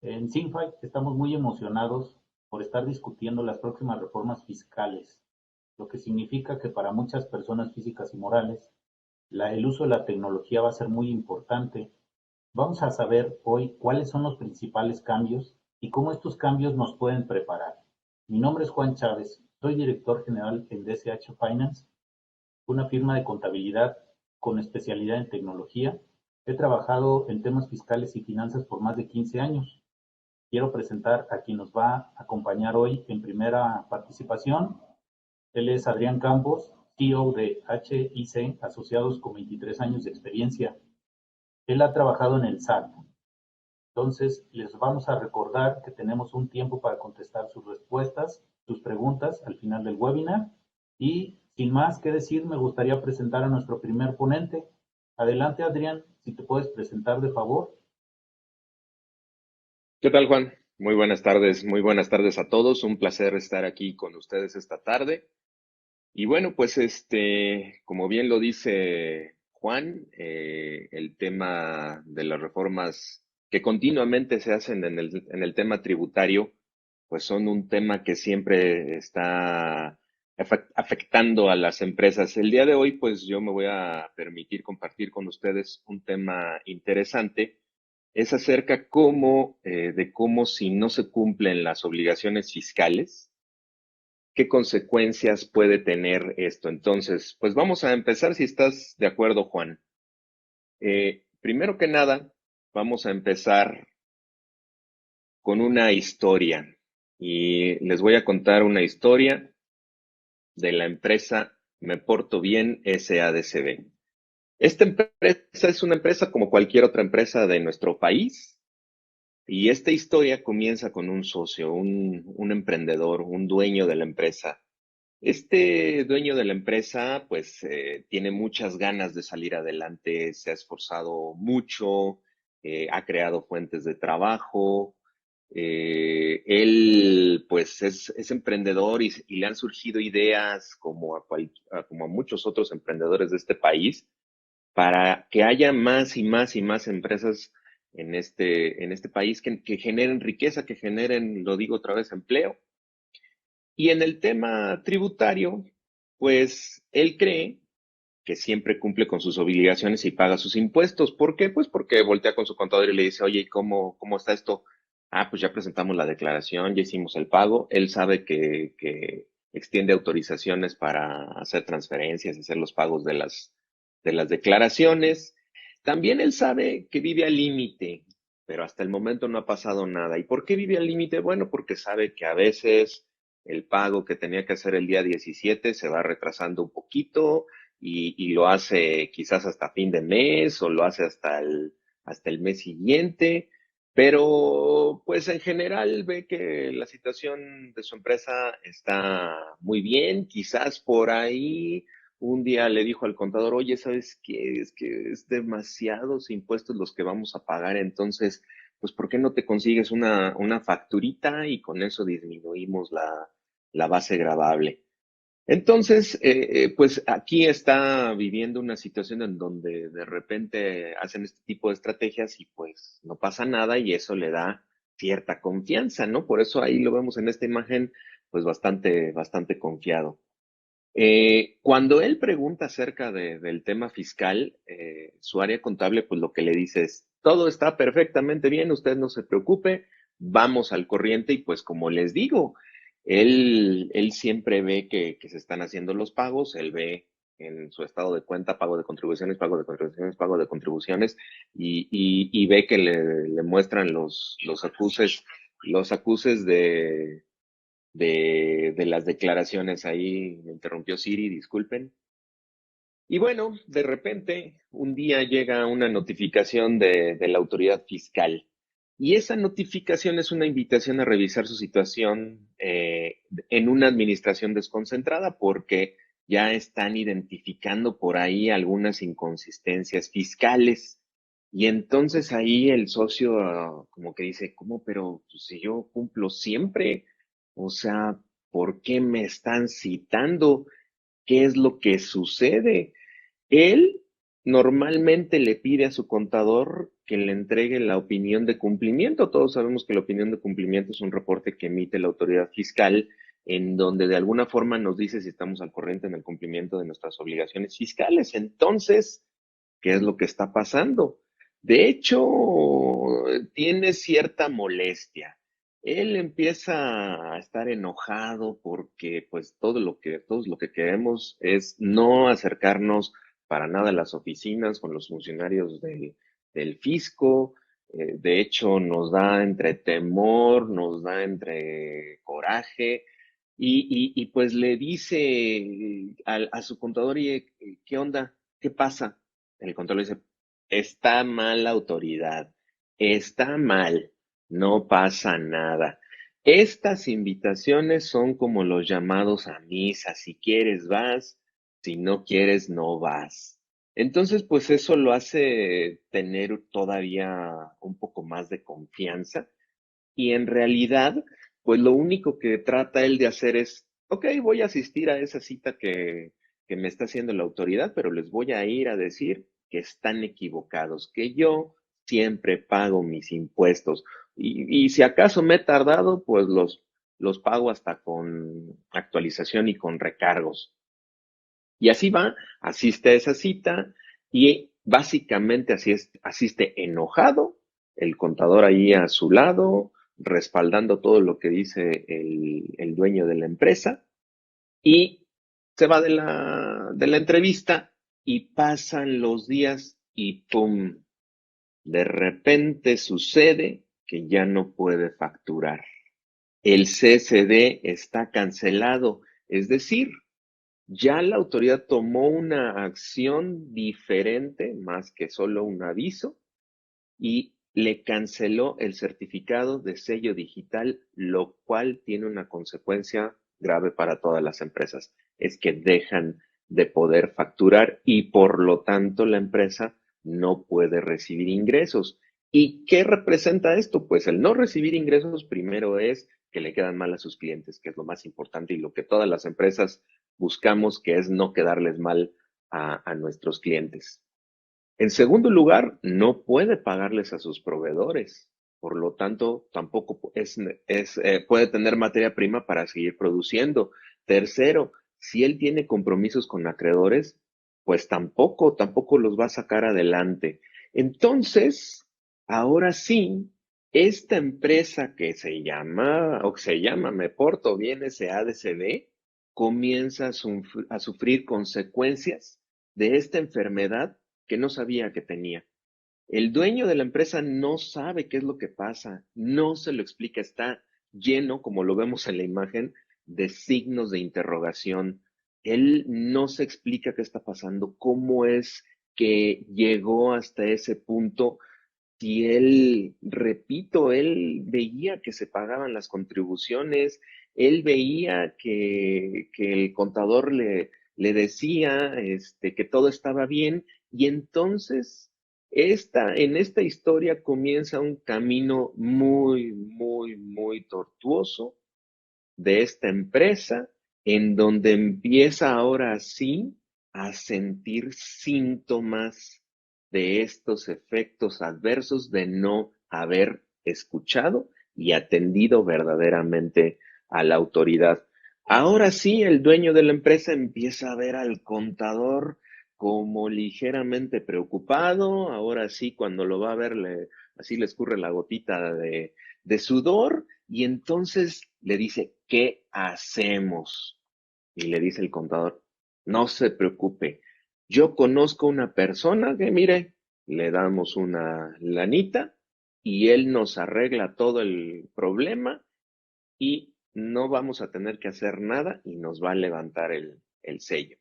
En Sinfight estamos muy emocionados por estar discutiendo las próximas reformas fiscales, lo que significa que para muchas personas físicas y morales, el uso de la tecnología va a ser muy importante. Vamos a saber hoy cuáles son los principales cambios y cómo estos cambios nos pueden preparar. Mi nombre es Juan Chávez, soy director general en DSH Finance, una firma de contabilidad con especialidad en tecnología. He trabajado en temas fiscales y finanzas por más de 15 años. Quiero presentar a quien nos va a acompañar hoy en primera participación. Él es Adrián Campos, CEO de HIC Asociados con 23 años de experiencia. Él ha trabajado en el SAT. Entonces, les vamos a recordar que tenemos un tiempo para contestar sus respuestas, sus preguntas al final del webinar. Y sin más que decir, me gustaría presentar a nuestro primer ponente. Adelante, Adrián, si te puedes presentar de favor. ¿Qué tal, Juan? Muy buenas tardes a todos. Un placer estar aquí con ustedes esta tarde. Y bueno, pues como bien lo dice Juan, el tema de las reformas que continuamente se hacen en el tema tributario, pues son un tema que siempre está afectando a las empresas. El día de hoy, pues yo me voy a permitir compartir con ustedes un tema interesante. Es acerca de cómo si no se cumplen las obligaciones fiscales, qué consecuencias puede tener esto. Entonces, pues vamos a empezar si estás de acuerdo, Juan. Primero que nada, vamos a empezar con una historia y les voy a contar una historia de la empresa Me Porto Bien SADCB. Esta empresa es una empresa como cualquier otra empresa de nuestro país. Y esta historia comienza con un socio, un emprendedor, un dueño de la empresa. Este dueño de la empresa, pues, tiene muchas ganas de salir adelante, se ha esforzado mucho, ha creado fuentes de trabajo. Él, pues, es emprendedor y le han surgido ideas como a muchos otros emprendedores de este país para que haya más y más y más empresas en este país que generen riqueza, que generen, lo digo otra vez, empleo. Y en el tema tributario, pues él cree que siempre cumple con sus obligaciones y paga sus impuestos. ¿Por qué? Pues porque voltea con su contador y le dice, oye, ¿cómo está esto? Ah, pues ya presentamos la declaración, ya hicimos el pago. Él sabe que extiende autorizaciones para hacer transferencias, hacer los pagos de las declaraciones. También él sabe que vive al límite, pero hasta el momento no ha pasado nada. ¿Y por qué vive al límite? Bueno, porque sabe que a veces el pago que tenía que hacer el día 17 se va retrasando un poquito y lo hace quizás hasta fin de mes o lo hace hasta el mes siguiente, pero pues en general ve que la situación de su empresa está muy bien. Quizás por ahí un día le dijo al contador, oye, ¿sabes qué? Es que es demasiados impuestos los que vamos a pagar, entonces, pues, ¿por qué no te consigues una facturita y con eso disminuimos la base gravable? Entonces, pues aquí está viviendo una situación en donde de repente hacen este tipo de estrategias y pues no pasa nada y eso le da cierta confianza, ¿no? Por eso ahí lo vemos en esta imagen, pues bastante, bastante confiado. Cuando él pregunta acerca del tema fiscal, su área contable, pues lo que le dice es, todo está perfectamente bien, usted no se preocupe, vamos al corriente y pues como les digo, él siempre ve que se están haciendo los pagos, él ve en su estado de cuenta pago de contribuciones, pago de contribuciones, pago de contribuciones y ve que le muestran los acuses de las declaraciones. Ahí me interrumpió Siri, disculpen. Y bueno, de repente, un día llega una notificación de la autoridad fiscal. Y esa notificación es una invitación a revisar su situación en una administración desconcentrada porque ya están identificando por ahí algunas inconsistencias fiscales. Y entonces ahí el socio como que dice, ¿cómo? Pero pues, si yo cumplo siempre, o sea, ¿por qué me están citando? ¿Qué es lo que sucede? Él normalmente le pide a su contador que le entregue la opinión de cumplimiento. Todos sabemos que la opinión de cumplimiento es un reporte que emite la autoridad fiscal en donde de alguna forma nos dice si estamos al corriente en el cumplimiento de nuestras obligaciones fiscales. Entonces, ¿qué es lo que está pasando? De hecho, tiene cierta molestia. Él empieza a estar enojado porque pues todos lo que queremos es no acercarnos para nada a las oficinas con los funcionarios del fisco. De hecho, nos da entre temor, nos da entre coraje y pues le dice a su contador, y ¿qué onda? ¿Qué pasa? El contador le dice, está mal la autoridad, está mal, no pasa nada. Estas invitaciones son como los llamados a misa, si quieres vas, si no quieres no vas. Entonces, pues eso lo hace tener todavía un poco más de confianza y en realidad, pues lo único que trata él de hacer es, ok, voy a asistir a esa cita que me está haciendo la autoridad, pero les voy a ir a decir que están equivocados, que yo siempre pago mis impuestos. Y si acaso me he tardado, pues los pago hasta con actualización y con recargos. Y así va, asiste a esa cita y básicamente asiste enojado, el contador ahí a su lado, respaldando todo lo que dice el dueño de la empresa y se va de la entrevista y pasan los días y ¡pum! De repente sucede que ya no puede facturar. El CCD está cancelado, es decir, ya la autoridad tomó una acción diferente, más que solo un aviso, y le canceló el certificado de sello digital, lo cual tiene una consecuencia grave para todas las empresas. Es que dejan de poder facturar y por lo tanto la empresa no puede recibir ingresos. ¿Y qué representa esto? Pues el no recibir ingresos primero es que le quedan mal a sus clientes, que es lo más importante y lo que todas las empresas buscamos, que es no quedarles mal a nuestros clientes. En segundo lugar, no puede pagarles a sus proveedores. Por lo tanto, tampoco puede tener materia prima para seguir produciendo. Tercero, si él tiene compromisos con acreedores, pues tampoco los va a sacar adelante. Entonces, ahora sí, esta empresa que se llama Me Porto Bien SADCB, comienza a sufrir consecuencias de esta enfermedad que no sabía que tenía. El dueño de la empresa no sabe qué es lo que pasa, no se lo explica, está lleno, como lo vemos en la imagen, de signos de interrogación. Él no se explica qué está pasando, cómo es que llegó hasta ese punto. Si él, repito, él veía que se pagaban las contribuciones, él veía que el contador le decía que todo estaba bien, y entonces en esta historia comienza un camino muy, muy, muy tortuoso de esta empresa, en donde empieza ahora sí a sentir síntomas de estos efectos adversos de no haber escuchado y atendido verdaderamente a la autoridad. Ahora sí, el dueño de la empresa empieza a ver al contador como ligeramente preocupado. Ahora sí, cuando lo va a ver, así le escurre la gotita de sudor y entonces le dice, ¿qué hacemos? Y le dice el contador, no se preocupe, yo conozco una persona que, mire, le damos una lanita y él nos arregla todo el problema y no vamos a tener que hacer nada y nos va a levantar el sello.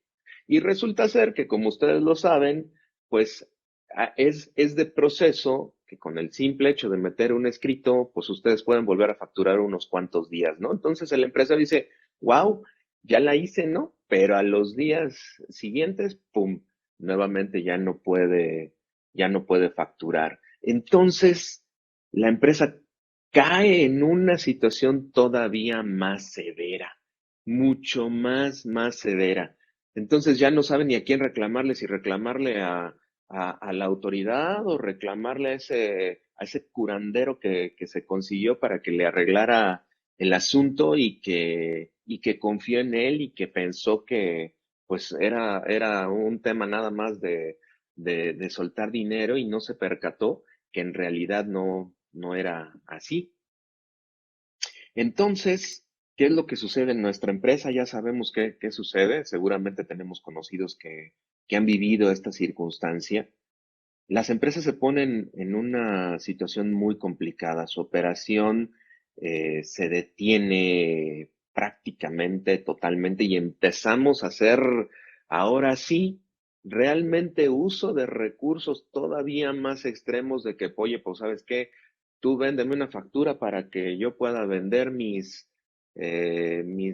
Y resulta ser que, como ustedes lo saben, pues es de proceso que con el simple hecho de meter un escrito, pues ustedes pueden volver a facturar unos cuantos días, ¿no? Entonces el empresario dice, wow, ya la hice, ¿no? Pero a los días siguientes, ¡pum!, nuevamente ya no puede facturar. Entonces, la empresa cae en una situación todavía más severa, mucho más severa. Entonces ya no sabe ni a quién reclamarle, si reclamarle a la autoridad o reclamarle a ese curandero que se consiguió para que le arreglara el asunto y que confió en él y que pensó que pues era un tema nada más de soltar dinero y no se percató que en realidad no era así. Entonces, ¿qué es lo que sucede en nuestra empresa? Ya sabemos qué sucede. Seguramente tenemos conocidos que han vivido esta circunstancia. Las empresas se ponen en una situación muy complicada. Su operación se detiene prácticamente totalmente y empezamos a hacer ahora sí realmente uso de recursos todavía más extremos de que, oye, pues sabes qué, tú véndeme una factura para que yo pueda vender mis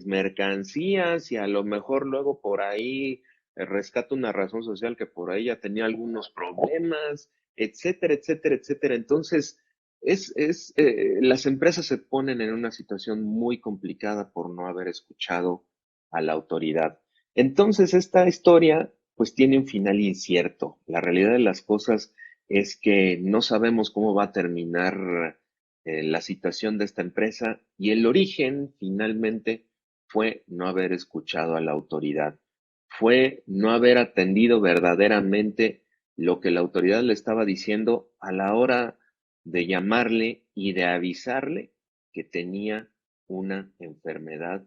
mercancías y a lo mejor luego por ahí rescato una razón social que por ahí ya tenía algunos problemas, etcétera, etcétera, etcétera. Entonces, las empresas se ponen en una situación muy complicada por no haber escuchado a la autoridad. Entonces, esta historia pues tiene un final incierto. La realidad de las cosas es que no sabemos cómo va a terminar la situación de esta empresa y el origen finalmente fue no haber escuchado a la autoridad, fue no haber atendido verdaderamente lo que la autoridad le estaba diciendo a la hora de llamarle y de avisarle que tenía una enfermedad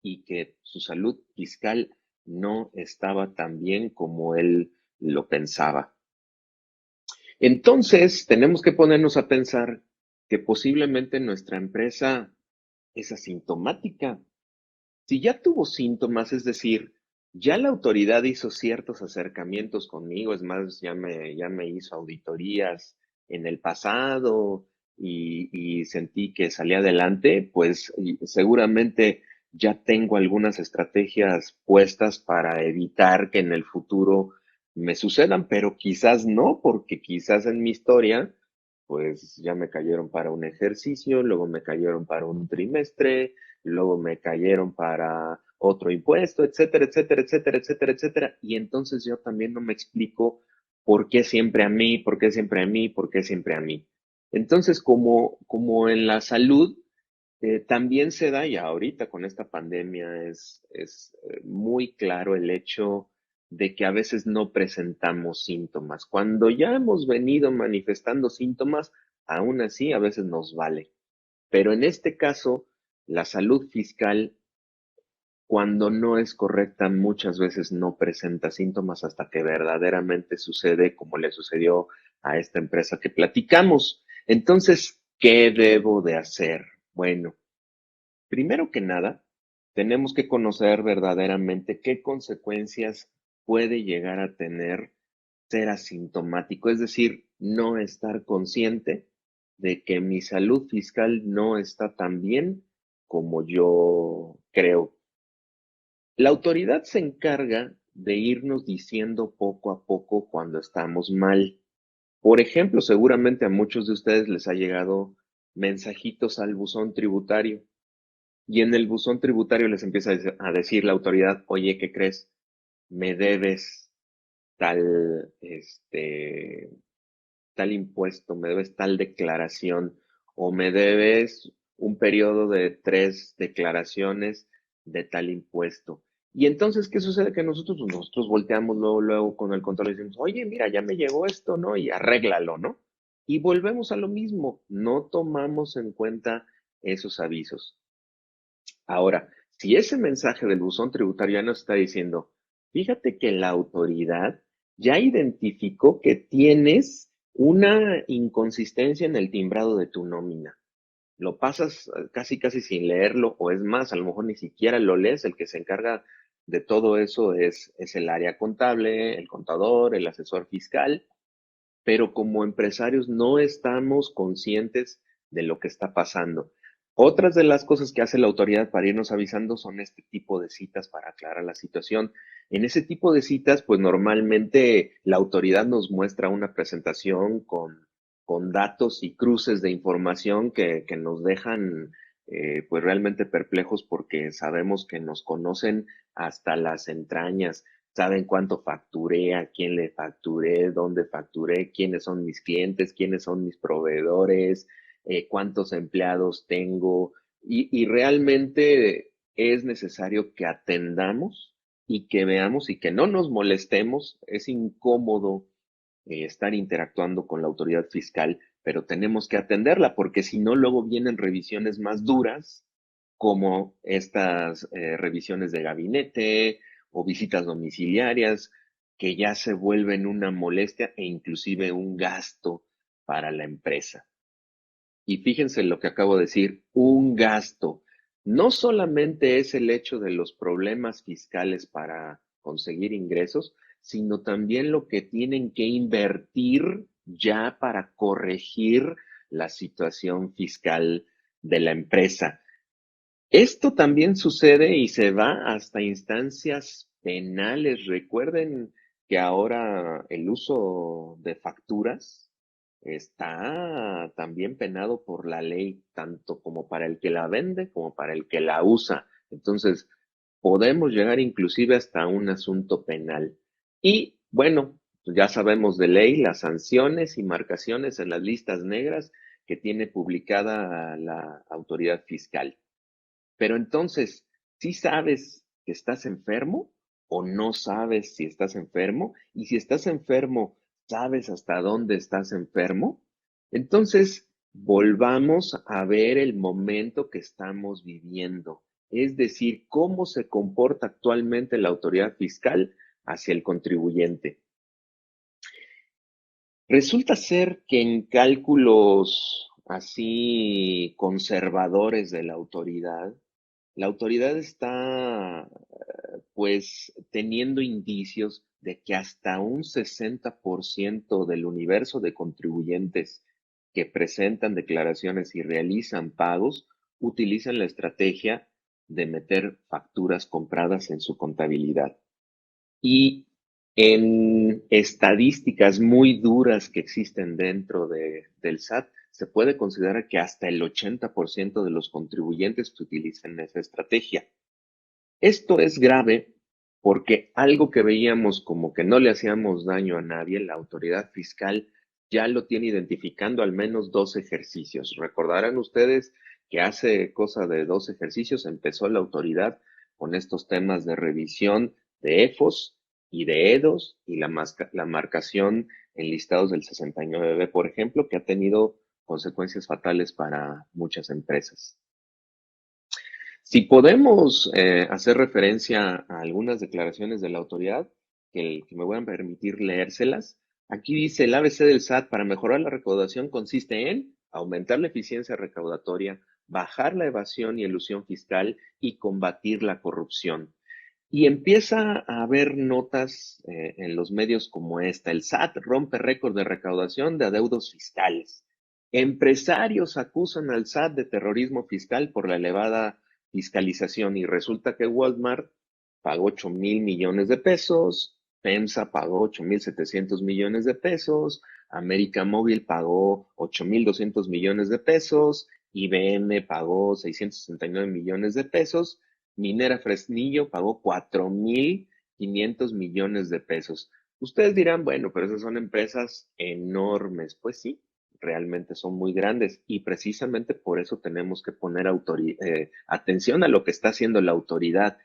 y que su salud fiscal no estaba tan bien como él lo pensaba. Entonces, tenemos que ponernos a pensar que posiblemente nuestra empresa es asintomática. Si ya tuvo síntomas, es decir, ya la autoridad hizo ciertos acercamientos conmigo, es más, ya me hizo auditorías en el pasado y sentí que salí adelante, pues seguramente ya tengo algunas estrategias puestas para evitar que en el futuro me sucedan, pero quizás no, porque quizás en mi historia, pues ya me cayeron para un ejercicio, luego me cayeron para un trimestre, luego me cayeron para otro impuesto, etcétera, etcétera, etcétera, etcétera, etcétera. Y entonces yo también no me explico por qué siempre a mí, por qué siempre a mí, por qué siempre a mí. Entonces, como en la salud, también se da, y ahorita con esta pandemia es muy claro el hecho de que a veces no presentamos síntomas. Cuando ya hemos venido manifestando síntomas, aún así a veces nos vale. Pero en este caso, la salud fiscal, cuando no es correcta, muchas veces no presenta síntomas hasta que verdaderamente sucede como le sucedió a esta empresa que platicamos. Entonces, ¿qué debo de hacer? Bueno, primero que nada, tenemos que conocer verdaderamente qué consecuencias puede llegar a tener ser asintomático, es decir, no estar consciente de que mi salud fiscal no está tan bien como yo creo. La autoridad se encarga de irnos diciendo poco a poco cuando estamos mal. Por ejemplo, seguramente a muchos de ustedes les ha llegado mensajitos al buzón tributario y en el buzón tributario les empieza a decir la autoridad, oye, ¿qué crees? Me debes tal, tal impuesto, me debes tal declaración o me debes un periodo de 3 declaraciones de tal impuesto. Y entonces, ¿qué sucede? Que nosotros, pues, nosotros volteamos luego con el control y decimos, oye, mira, ya me llegó esto, ¿no? Y arréglalo, ¿no? Y volvemos a lo mismo, no tomamos en cuenta esos avisos. Ahora, si ese mensaje del buzón tributario ya nos está diciendo, fíjate que la autoridad ya identificó que tienes una inconsistencia en el timbrado de tu nómina. Lo pasas casi casi sin leerlo, o es más, a lo mejor ni siquiera lo lees, el que se encarga de todo eso es el área contable, el contador, el asesor fiscal, pero como empresarios no estamos conscientes de lo que está pasando. Otras de las cosas que hace la autoridad para irnos avisando son este tipo de citas para aclarar la situación. En ese tipo de citas, pues normalmente la autoridad nos muestra una presentación con datos y cruces de información que nos dejan pues realmente perplejos porque sabemos que nos conocen hasta las entrañas. saben cuánto facturé, a quién le facturé, dónde facturé, quiénes son mis clientes, quiénes son mis proveedores, cuántos empleados tengo. Y realmente es necesario que atendamos y que veamos y que no nos molestemos. Es incómodo estar interactuando con la autoridad fiscal, pero tenemos que atenderla porque si no, luego vienen revisiones más duras, como estas revisiones de gabinete o visitas domiciliarias, que ya se vuelven una molestia e inclusive un gasto para la empresa. Y fíjense lo que acabo de decir, un gasto. No solamente es el hecho de los problemas fiscales para conseguir ingresos, sino también lo que tienen que invertir ya para corregir la situación fiscal de la empresa. Esto también sucede y se va hasta instancias penales. Recuerden que ahora el uso de facturas está también penado por la ley, tanto como para el que la vende como para el que la usa. Entonces, podemos llegar inclusive hasta un asunto penal. Y bueno, ya sabemos de ley las sanciones y marcaciones en las listas negras que tiene publicada la autoridad fiscal. Pero entonces, ¿sí sabes que estás enfermo o no sabes si estás enfermo? Y si estás enfermo, ¿sabes hasta dónde estás enfermo? Entonces, volvamos a ver el momento que estamos viviendo, es decir, cómo se comporta actualmente la autoridad fiscal hacia el contribuyente. Resulta ser que en cálculos así conservadores de la autoridad está pues teniendo indicios de que hasta un 60% del universo de contribuyentes que presentan declaraciones y realizan pagos utilizan la estrategia de meter facturas compradas en su contabilidad. Y en estadísticas muy duras que existen dentro del SAT, se puede considerar que hasta el 80% de los contribuyentes utilizan esa estrategia. Esto es grave porque algo que veíamos como que no le hacíamos daño a nadie, la autoridad fiscal ya lo tiene identificando al menos 2 ejercicios. Recordarán ustedes que hace cosa de 2 ejercicios empezó la autoridad con estos temas de revisión de EFOS y de EDOS y la marcación en listados del 69B, por ejemplo, que ha tenido consecuencias fatales para muchas empresas. Si podemos hacer referencia a algunas declaraciones de la autoridad, que me voy a permitir leérselas, aquí dice el ABC del SAT para mejorar la recaudación consiste en aumentar la eficiencia recaudatoria, bajar la evasión y elusión fiscal y combatir la corrupción. Y empieza a haber notas en los medios como esta. El SAT rompe récord de recaudación de adeudos fiscales. Empresarios acusan al SAT de terrorismo fiscal por la elevada fiscalización y resulta que Walmart pagó 8,000 millones de pesos, FEMSA pagó 8,700 millones de pesos, América Móvil pagó 8,200 millones de pesos, IBM pagó 669 millones de pesos, Minera Fresnillo pagó 4,500 millones de pesos. Ustedes dirán, bueno, pero esas son empresas enormes. Pues sí, realmente son muy grandes y precisamente por eso tenemos que poner atención a lo que está haciendo la autoridad.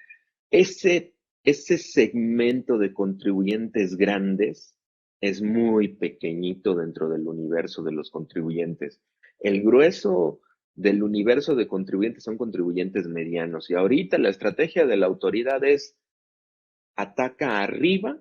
Ese segmento de contribuyentes grandes es muy pequeñito dentro del universo de los contribuyentes. El grueso del universo de contribuyentes son contribuyentes medianos y ahorita la estrategia de la autoridad es ataca arriba,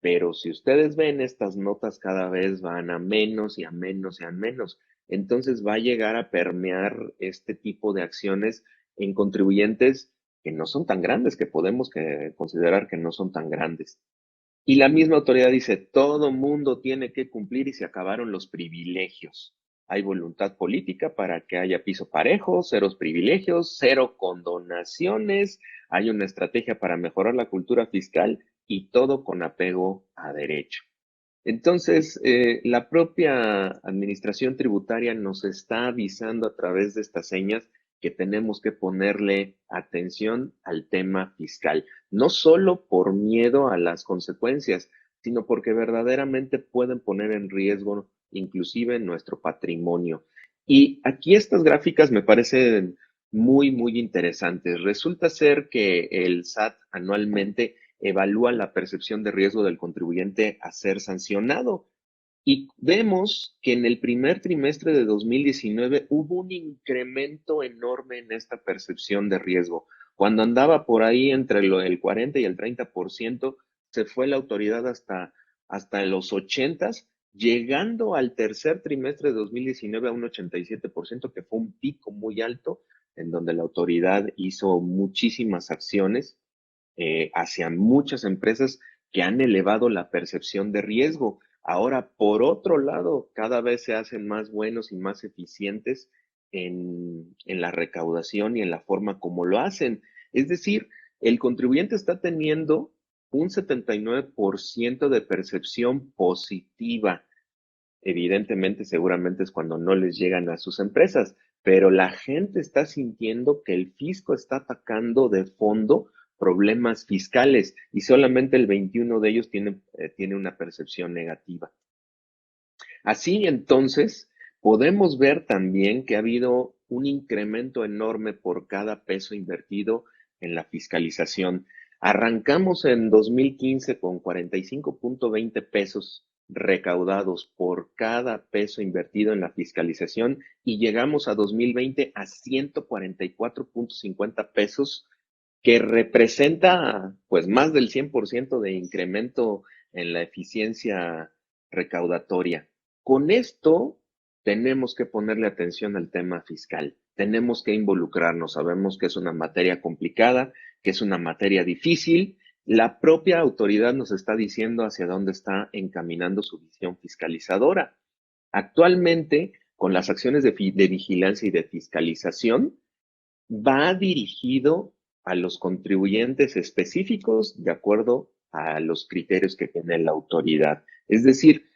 pero si ustedes ven, estas notas cada vez van a menos y a menos y a menos. Entonces va a llegar a permear este tipo de acciones en contribuyentes que no son tan grandes, que podemos considerar que no son tan grandes. Y la misma autoridad dice, todo mundo tiene que cumplir y se acabaron los privilegios. Hay voluntad política para que haya piso parejo, ceros privilegios, cero condonaciones, hay una estrategia para mejorar la cultura fiscal y todo con apego a derecho. Entonces, la propia administración tributaria nos está avisando a través de estas señas que tenemos que ponerle atención al tema fiscal, no solo por miedo a las consecuencias, sino porque verdaderamente pueden poner en riesgo inclusive nuestro patrimonio. Y aquí estas gráficas me parecen muy, muy interesantes. Resulta ser que el SAT anualmente evalúa la percepción de riesgo del contribuyente a ser sancionado. Y vemos que en el primer trimestre de 2019 hubo un incremento enorme en esta percepción de riesgo. Cuando andaba por ahí entre el 40 y el 30%, se fue la autoridad hasta los 80, llegando al tercer trimestre de 2019 a un 87%, que fue un pico muy alto, en donde la autoridad hizo muchísimas acciones hacia muchas empresas que han elevado la percepción de riesgo. Ahora, por otro lado, cada vez se hacen más buenos y más eficientes en la recaudación y en la forma como lo hacen. Es decir, el contribuyente está teniendo un 79% de percepción positiva. Evidentemente, seguramente es cuando no les llegan a sus empresas, pero la gente está sintiendo que el fisco está atacando de fondo problemas fiscales y solamente el 21 de ellos tiene una percepción negativa. Así entonces, podemos ver también que ha habido un incremento enorme por cada peso invertido en la fiscalización. Arrancamos en 2015 con 45.20 pesos recaudados por cada peso invertido en la fiscalización y llegamos a 2020 a 144.50 pesos, que representa pues más del 100% de incremento en la eficiencia recaudatoria. Con esto tenemos que ponerle atención al tema fiscal, tenemos que involucrarnos, sabemos que es una materia complicada, que es una materia difícil. La propia autoridad nos está diciendo hacia dónde está encaminando su visión fiscalizadora. Actualmente, con las acciones de vigilancia y de fiscalización, va dirigido a los contribuyentes específicos de acuerdo a los criterios que tiene la autoridad. Es decir,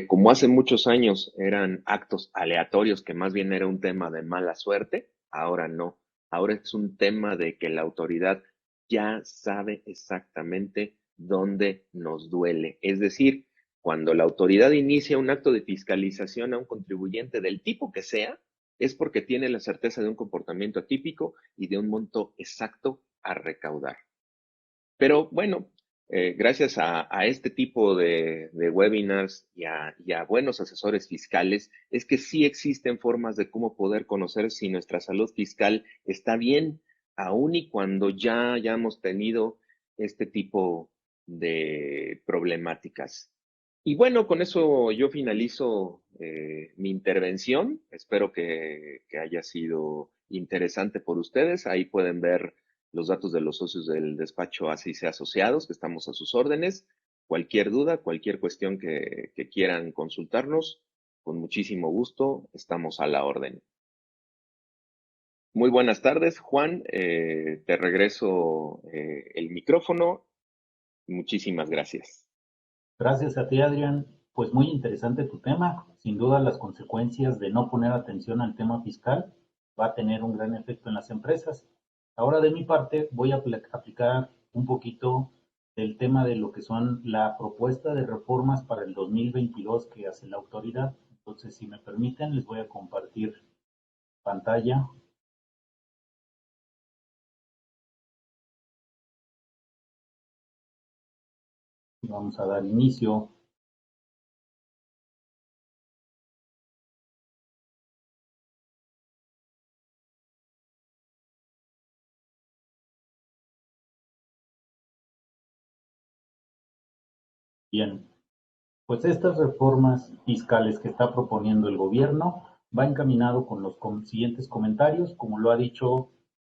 como hace muchos años eran actos aleatorios, que más bien era un tema de mala suerte, ahora no. Ahora es un tema de que la autoridad ya sabe exactamente dónde nos duele. Es decir, cuando la autoridad inicia un acto de fiscalización a un contribuyente del tipo que sea, es porque tiene la certeza de un comportamiento atípico y de un monto exacto a recaudar. Pero bueno, gracias a este tipo de webinars y a buenos asesores fiscales, es que sí existen formas de cómo poder conocer si nuestra salud fiscal está bien, aun y cuando ya hayamos tenido este tipo de problemáticas. Y bueno, con eso yo finalizo mi intervención. Espero que haya sido interesante por ustedes. Ahí pueden ver los datos de los socios del despacho ACIC Asociados, que estamos a sus órdenes. Cualquier duda, cualquier cuestión que quieran consultarnos, con muchísimo gusto, estamos a la orden. Muy buenas tardes, Juan. Te regreso el micrófono. Muchísimas gracias. Gracias a ti, Adrián. Pues muy interesante tu tema. Sin duda, las consecuencias de no poner atención al tema fiscal va a tener un gran efecto en las empresas. Ahora, de mi parte, voy a aplicar un poquito del tema de lo que son la propuesta de reformas para el 2022 que hace la autoridad. Entonces, si me permiten, les voy a compartir pantalla y vamos a dar inicio. Bien, pues estas reformas fiscales que está proponiendo el gobierno va encaminado con los siguientes comentarios, como lo ha dicho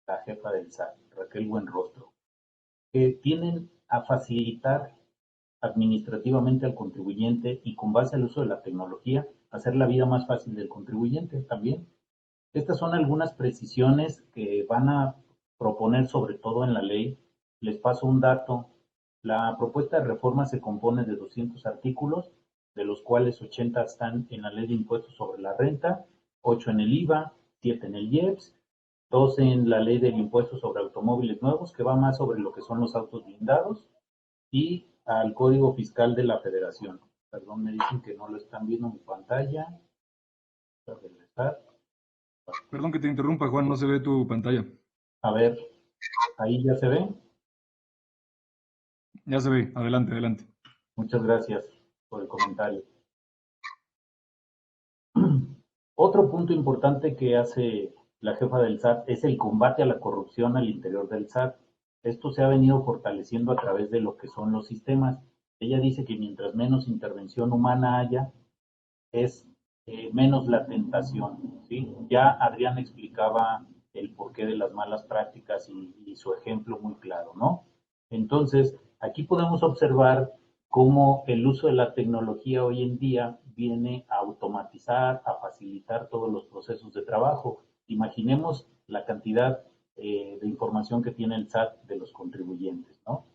la jefa del SAT, Raquel Buenrostro, que tienen a facilitar administrativamente al contribuyente y con base al uso de la tecnología, hacer la vida más fácil del contribuyente también. Estas son algunas precisiones que van a proponer sobre todo en la ley. Les paso un dato. La propuesta de reforma se compone de 200 artículos, de los cuales 80 están en la ley de impuestos sobre la renta, 8 en el IVA, 7 en el IEPS dos en la ley del impuesto sobre automóviles nuevos, que va más sobre lo que son los autos blindados, y al Código Fiscal de la Federación. Perdón, me dicen que no lo están viendo en mi pantalla. Voy a regresar. Perdón que te interrumpa, Juan, no se ve tu pantalla. A ver, ahí ya se ve. Ya se ve, adelante, adelante. Muchas gracias por el comentario. Otro punto importante que hace la jefa del SAT es el combate a la corrupción al interior del SAT. Esto se ha venido fortaleciendo a través de lo que son los sistemas. Ella dice que mientras menos intervención humana haya, es menos la tentación, ¿sí? Ya Adrián explicaba el porqué de las malas prácticas y su ejemplo muy claro, ¿no? Entonces, aquí podemos observar cómo el uso de la tecnología hoy en día viene a automatizar, a facilitar todos los procesos de trabajo. Imaginemos la cantidad de información que tiene el SAT de los contribuyentes, ¿no?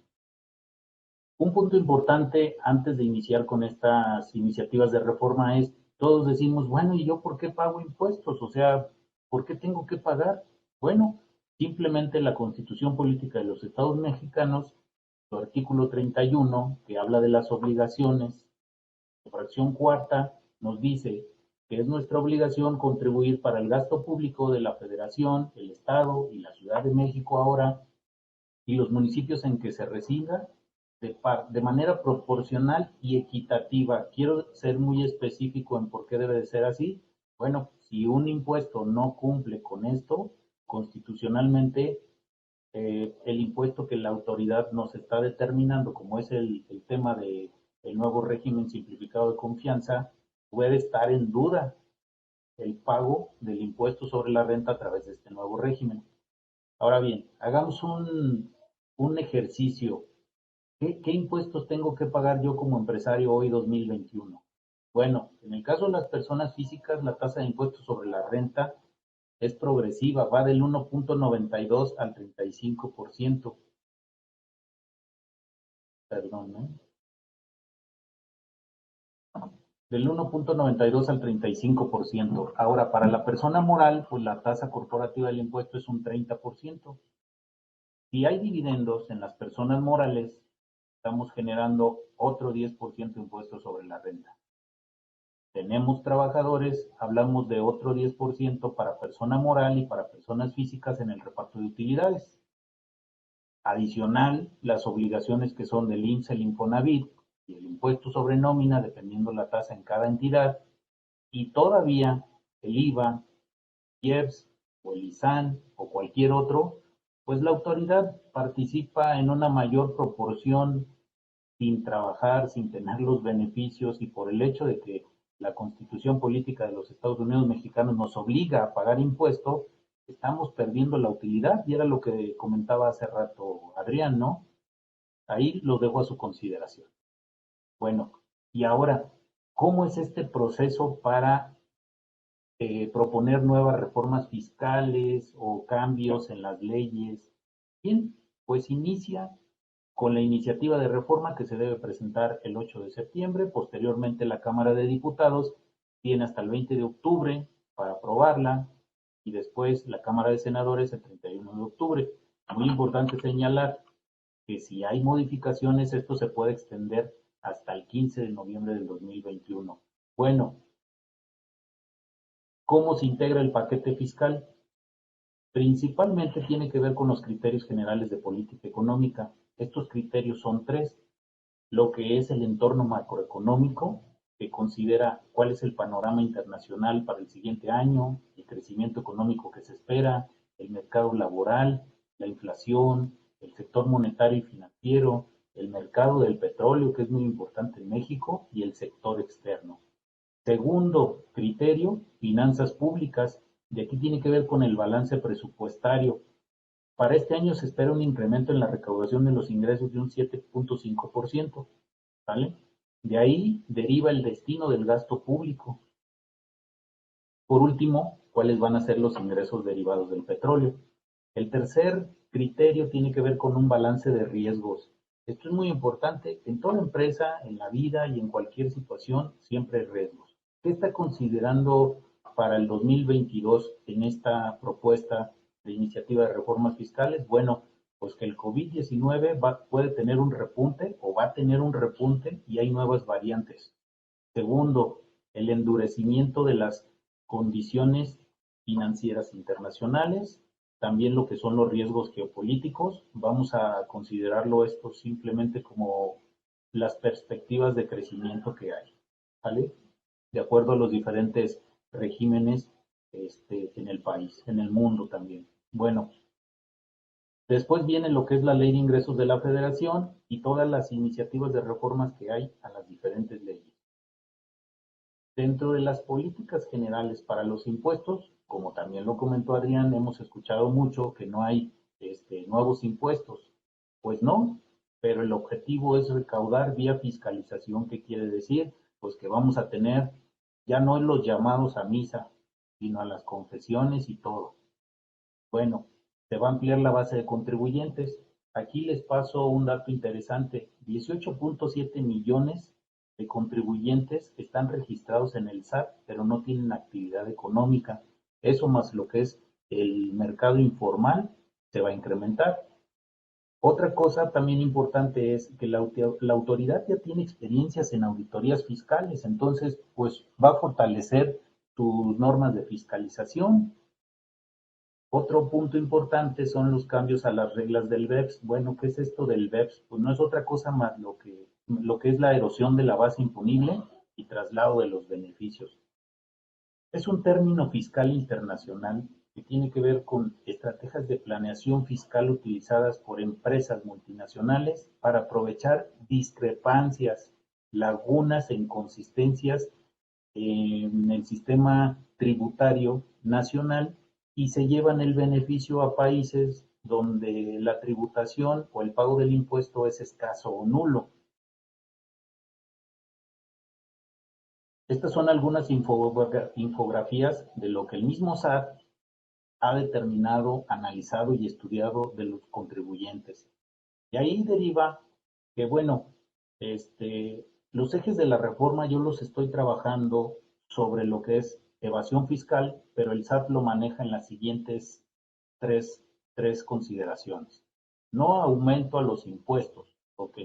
Un punto importante antes de iniciar con estas iniciativas de reforma es, todos decimos, bueno, ¿y yo por qué pago impuestos? O sea, ¿por qué tengo que pagar? Bueno, simplemente la Constitución Política de los Estados Mexicanos, su artículo 31, que habla de las obligaciones, su fracción cuarta, nos dice que es nuestra obligación contribuir para el gasto público de la Federación, el Estado y la Ciudad de México ahora, y los municipios en que se resida de manera proporcional y equitativa. Quiero ser muy específico en por qué debe de ser así. Bueno, si un impuesto no cumple con esto, constitucionalmente, el impuesto que la autoridad nos está determinando, como es el tema del nuevo régimen simplificado de confianza, puede estar en duda el pago del impuesto sobre la renta a través de este nuevo régimen. Ahora bien, hagamos un ejercicio. ¿Qué impuestos tengo que pagar yo como empresario hoy 2021? Bueno, en el caso de las personas físicas, la tasa de impuestos sobre la renta es progresiva, va del 1.92 al 35%. Perdón, ¿eh? Del 1.92 al 35%. Ahora, para la persona moral, pues la tasa corporativa del impuesto es un 30%. Si hay dividendos en las personas morales, estamos generando otro 10% de impuestos sobre la renta. Tenemos trabajadores, hablamos de otro 10% para persona moral y para personas físicas en el reparto de utilidades. Adicional, las obligaciones que son del IMSS, el Infonavit y el impuesto sobre nómina, dependiendo la tasa en cada entidad, y todavía el IVA, IEPS o el ISAN o cualquier otro, pues la autoridad participa en una mayor proporción sin trabajar, sin tener los beneficios y por el hecho de que la Constitución Política de los Estados Unidos Mexicanos nos obliga a pagar impuestos, estamos perdiendo la utilidad y era lo que comentaba hace rato Adrián, ¿no? Ahí lo dejo a su consideración. Bueno, y ahora, ¿cómo es este proceso para proponer nuevas reformas fiscales o cambios en las leyes? Bien, pues inicia con la iniciativa de reforma que se debe presentar el 8 de septiembre. Posteriormente, la Cámara de Diputados tiene hasta el 20 de octubre para aprobarla y después la Cámara de Senadores el 31 de octubre. Muy importante señalar que si hay modificaciones, esto se puede extender hasta el 15 de noviembre del 2021. Bueno, ¿cómo se integra el paquete fiscal? Principalmente tiene que ver con los criterios generales de política económica. Estos criterios son tres: lo que es el entorno macroeconómico, que considera cuál es el panorama internacional para el siguiente año, el crecimiento económico que se espera, el mercado laboral, la inflación, el sector monetario y financiero, el mercado del petróleo, que es muy importante en México, y el sector externo. Segundo criterio, finanzas públicas. De aquí tiene que ver con el balance presupuestario. Para este año se espera un incremento en la recaudación de los ingresos de un 7.5%, ¿vale? De ahí deriva el destino del gasto público. Por último, ¿cuáles van a ser los ingresos derivados del petróleo? El tercer criterio tiene que ver con un balance de riesgos. Esto es muy importante. En toda empresa, en la vida y en cualquier situación, siempre hay riesgos. ¿Qué está considerando para el 2022 en esta propuesta de iniciativa de reformas fiscales? Bueno, pues que el COVID-19 puede tener un repunte o va a tener un repunte y hay nuevas variantes. Segundo, el endurecimiento de las condiciones financieras internacionales, también lo que son los riesgos geopolíticos. Vamos a considerarlo esto simplemente como las perspectivas de crecimiento que hay, ¿vale? De acuerdo a los diferentes regímenes en el país, en el mundo también. Bueno, después viene lo que es la Ley de Ingresos de la Federación y todas las iniciativas de reformas que hay a las diferentes leyes. Dentro de las políticas generales para los impuestos, como también lo comentó Adrián, hemos escuchado mucho que no hay nuevos impuestos. Pues no, pero el objetivo es recaudar vía fiscalización. ¿Qué quiere decir? Pues que vamos a tener ya no los llamados a misa, sino a las confesiones y todo. Bueno, se va a ampliar la base de contribuyentes. Aquí les paso un dato interesante. 18.7 millones de contribuyentes están registrados en el SAT, pero no tienen actividad económica. Eso más lo que es el mercado informal se va a incrementar. Otra cosa también importante es que la autoridad ya tiene experiencias en auditorías fiscales, entonces pues va a fortalecer sus normas de fiscalización. Otro punto importante son los cambios a las reglas del BEPS. Bueno, ¿qué es esto del BEPS? Pues no es otra cosa más lo que es la erosión de la base imponible y traslado de los beneficios. Es un término fiscal internacional que tiene que ver con estrategias de planeación fiscal utilizadas por empresas multinacionales para aprovechar discrepancias, lagunas e inconsistencias en el sistema tributario nacional y se llevan el beneficio a países donde la tributación o el pago del impuesto es escaso o nulo. Estas son algunas infografías de lo que el mismo SAT ha determinado, analizado y estudiado de los contribuyentes. Y ahí deriva que, bueno, los ejes de la reforma yo los estoy trabajando sobre lo que es evasión fiscal, pero el SAT lo maneja en las siguientes tres consideraciones. No aumento a los impuestos, ¿ok?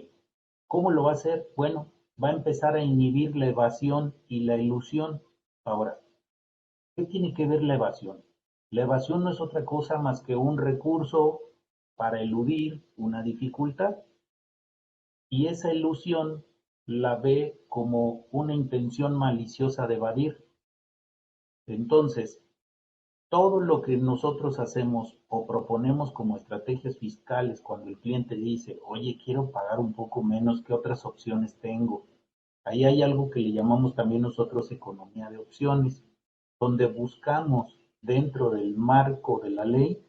¿Cómo lo va a hacer? Bueno, va a empezar a inhibir la evasión y la ilusión. Ahora, ¿qué tiene que ver la evasión? La evasión no es otra cosa más que un recurso para eludir una dificultad y esa ilusión la ve como una intención maliciosa de evadir. Entonces, todo lo que nosotros hacemos o proponemos como estrategias fiscales cuando el cliente dice, oye, quiero pagar un poco menos, ¿qué otras opciones tengo? Ahí hay algo que le llamamos también nosotros economía de opciones, donde buscamos dentro del marco de la ley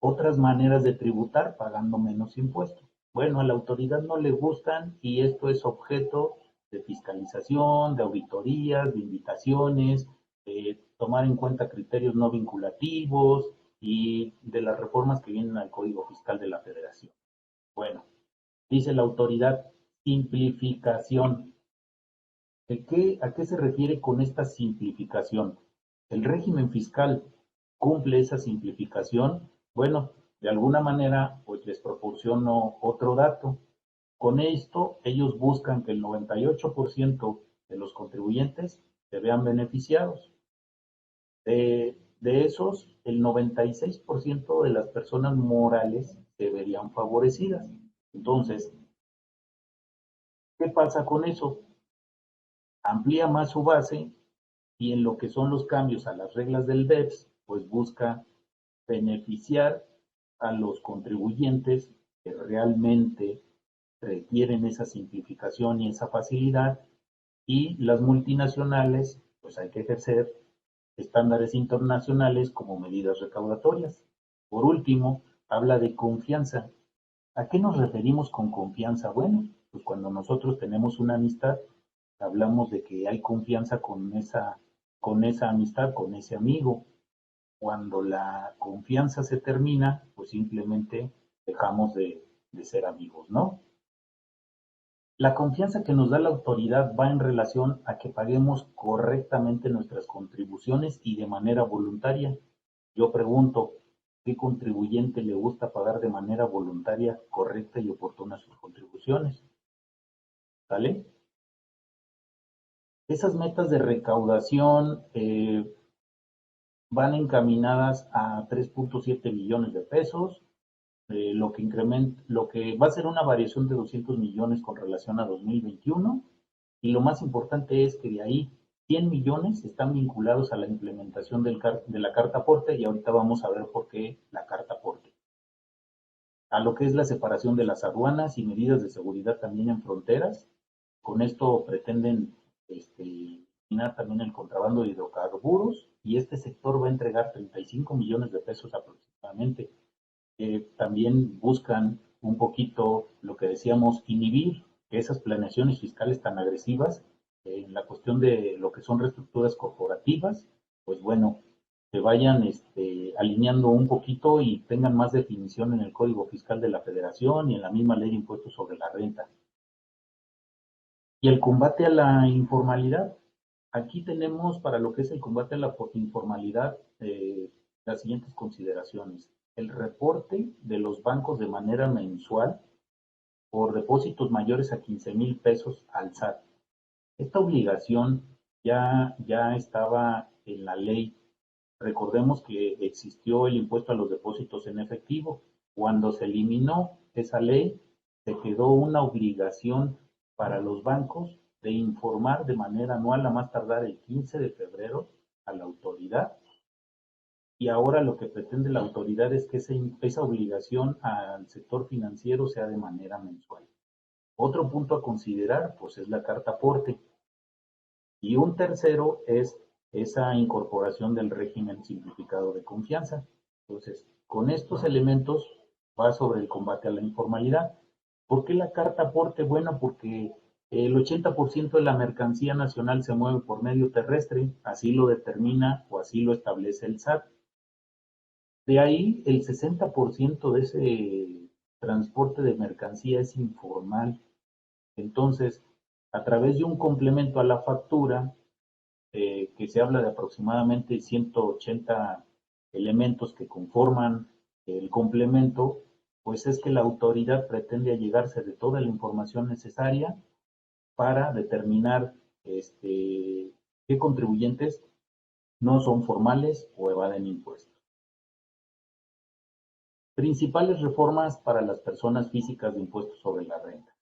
otras maneras de tributar pagando menos impuestos. Bueno, a la autoridad no le gustan y esto es objeto de fiscalización, de auditorías, de invitaciones, de tomar en cuenta criterios no vinculativos y de las reformas que vienen al Código Fiscal de la Federación. Bueno, dice la autoridad, simplificación. ¿A qué se refiere con esta simplificación? ¿El régimen fiscal cumple esa simplificación? Bueno, de alguna manera, pues les proporciono otro dato. Con esto, ellos buscan que el 98% de los contribuyentes se vean beneficiados. De esos, el 96% de las personas morales se verían favorecidas. Entonces, ¿qué pasa con eso? Amplía más su base y en lo que son los cambios a las reglas del BEPS, pues busca beneficiar a los contribuyentes que realmente requieren esa simplificación y esa facilidad y las multinacionales, pues hay que ejercer estándares internacionales como medidas recaudatorias. Por último, habla de confianza. ¿A qué nos referimos con confianza? Bueno, pues cuando nosotros tenemos una amistad, hablamos de que hay confianza con esa amistad, con ese amigo. Cuando la confianza se termina, pues simplemente dejamos de ser amigos, ¿no? La confianza que nos da la autoridad va en relación a que paguemos correctamente nuestras contribuciones y de manera voluntaria. Yo pregunto, qué contribuyente le gusta pagar de manera voluntaria, correcta y oportuna sus contribuciones. ¿Vale? Esas metas de recaudación van encaminadas a 3.7 billones de pesos, lo que va a ser una variación de 200 millones con relación a 2021, y lo más importante es que de ahí 100 millones están vinculados a la implementación de la carta aporte, y ahorita vamos a ver por qué la carta aporte. A lo que es la separación de las aduanas y medidas de seguridad también en fronteras. Con esto pretenden eliminar también el contrabando de hidrocarburos, y este sector va a entregar 35 millones de pesos aproximadamente. También buscan un poquito lo que decíamos, inhibir que esas planeaciones fiscales tan agresivas en la cuestión de lo que son reestructuras corporativas, pues bueno, se vayan alineando un poquito y tengan más definición en el Código Fiscal de la Federación y en la misma Ley de Impuestos sobre la Renta. Y el combate a la informalidad. Aquí tenemos para lo que es el combate a la informalidad las siguientes consideraciones. El reporte de los bancos de manera mensual por depósitos mayores a 15,000 pesos al SAT. Esta obligación ya estaba en la ley. Recordemos que existió el impuesto a los depósitos en efectivo. Cuando se eliminó esa ley, se quedó una obligación para los bancos de informar de manera anual, a más tardar el 15 de febrero, a la autoridad. Y ahora lo que pretende la autoridad es que esa obligación al sector financiero sea de manera mensual. Otro punto a considerar, pues, es la carta aporte. Y un tercero es esa incorporación del régimen simplificado de confianza. Entonces, con estos elementos va sobre el combate a la informalidad. ¿Por qué la carta aporte? Bueno, porque el 80% de la mercancía nacional se mueve por medio terrestre, así lo determina o así lo establece el SAT. De ahí, el 60% de ese transporte de mercancía es informal. Entonces, a través de un complemento a la factura, que se habla de aproximadamente 180 elementos que conforman el complemento, pues es que la autoridad pretende allegarse de toda la información necesaria para determinar qué contribuyentes no son formales o evaden impuestos. Principales reformas para las personas físicas de impuestos sobre la renta.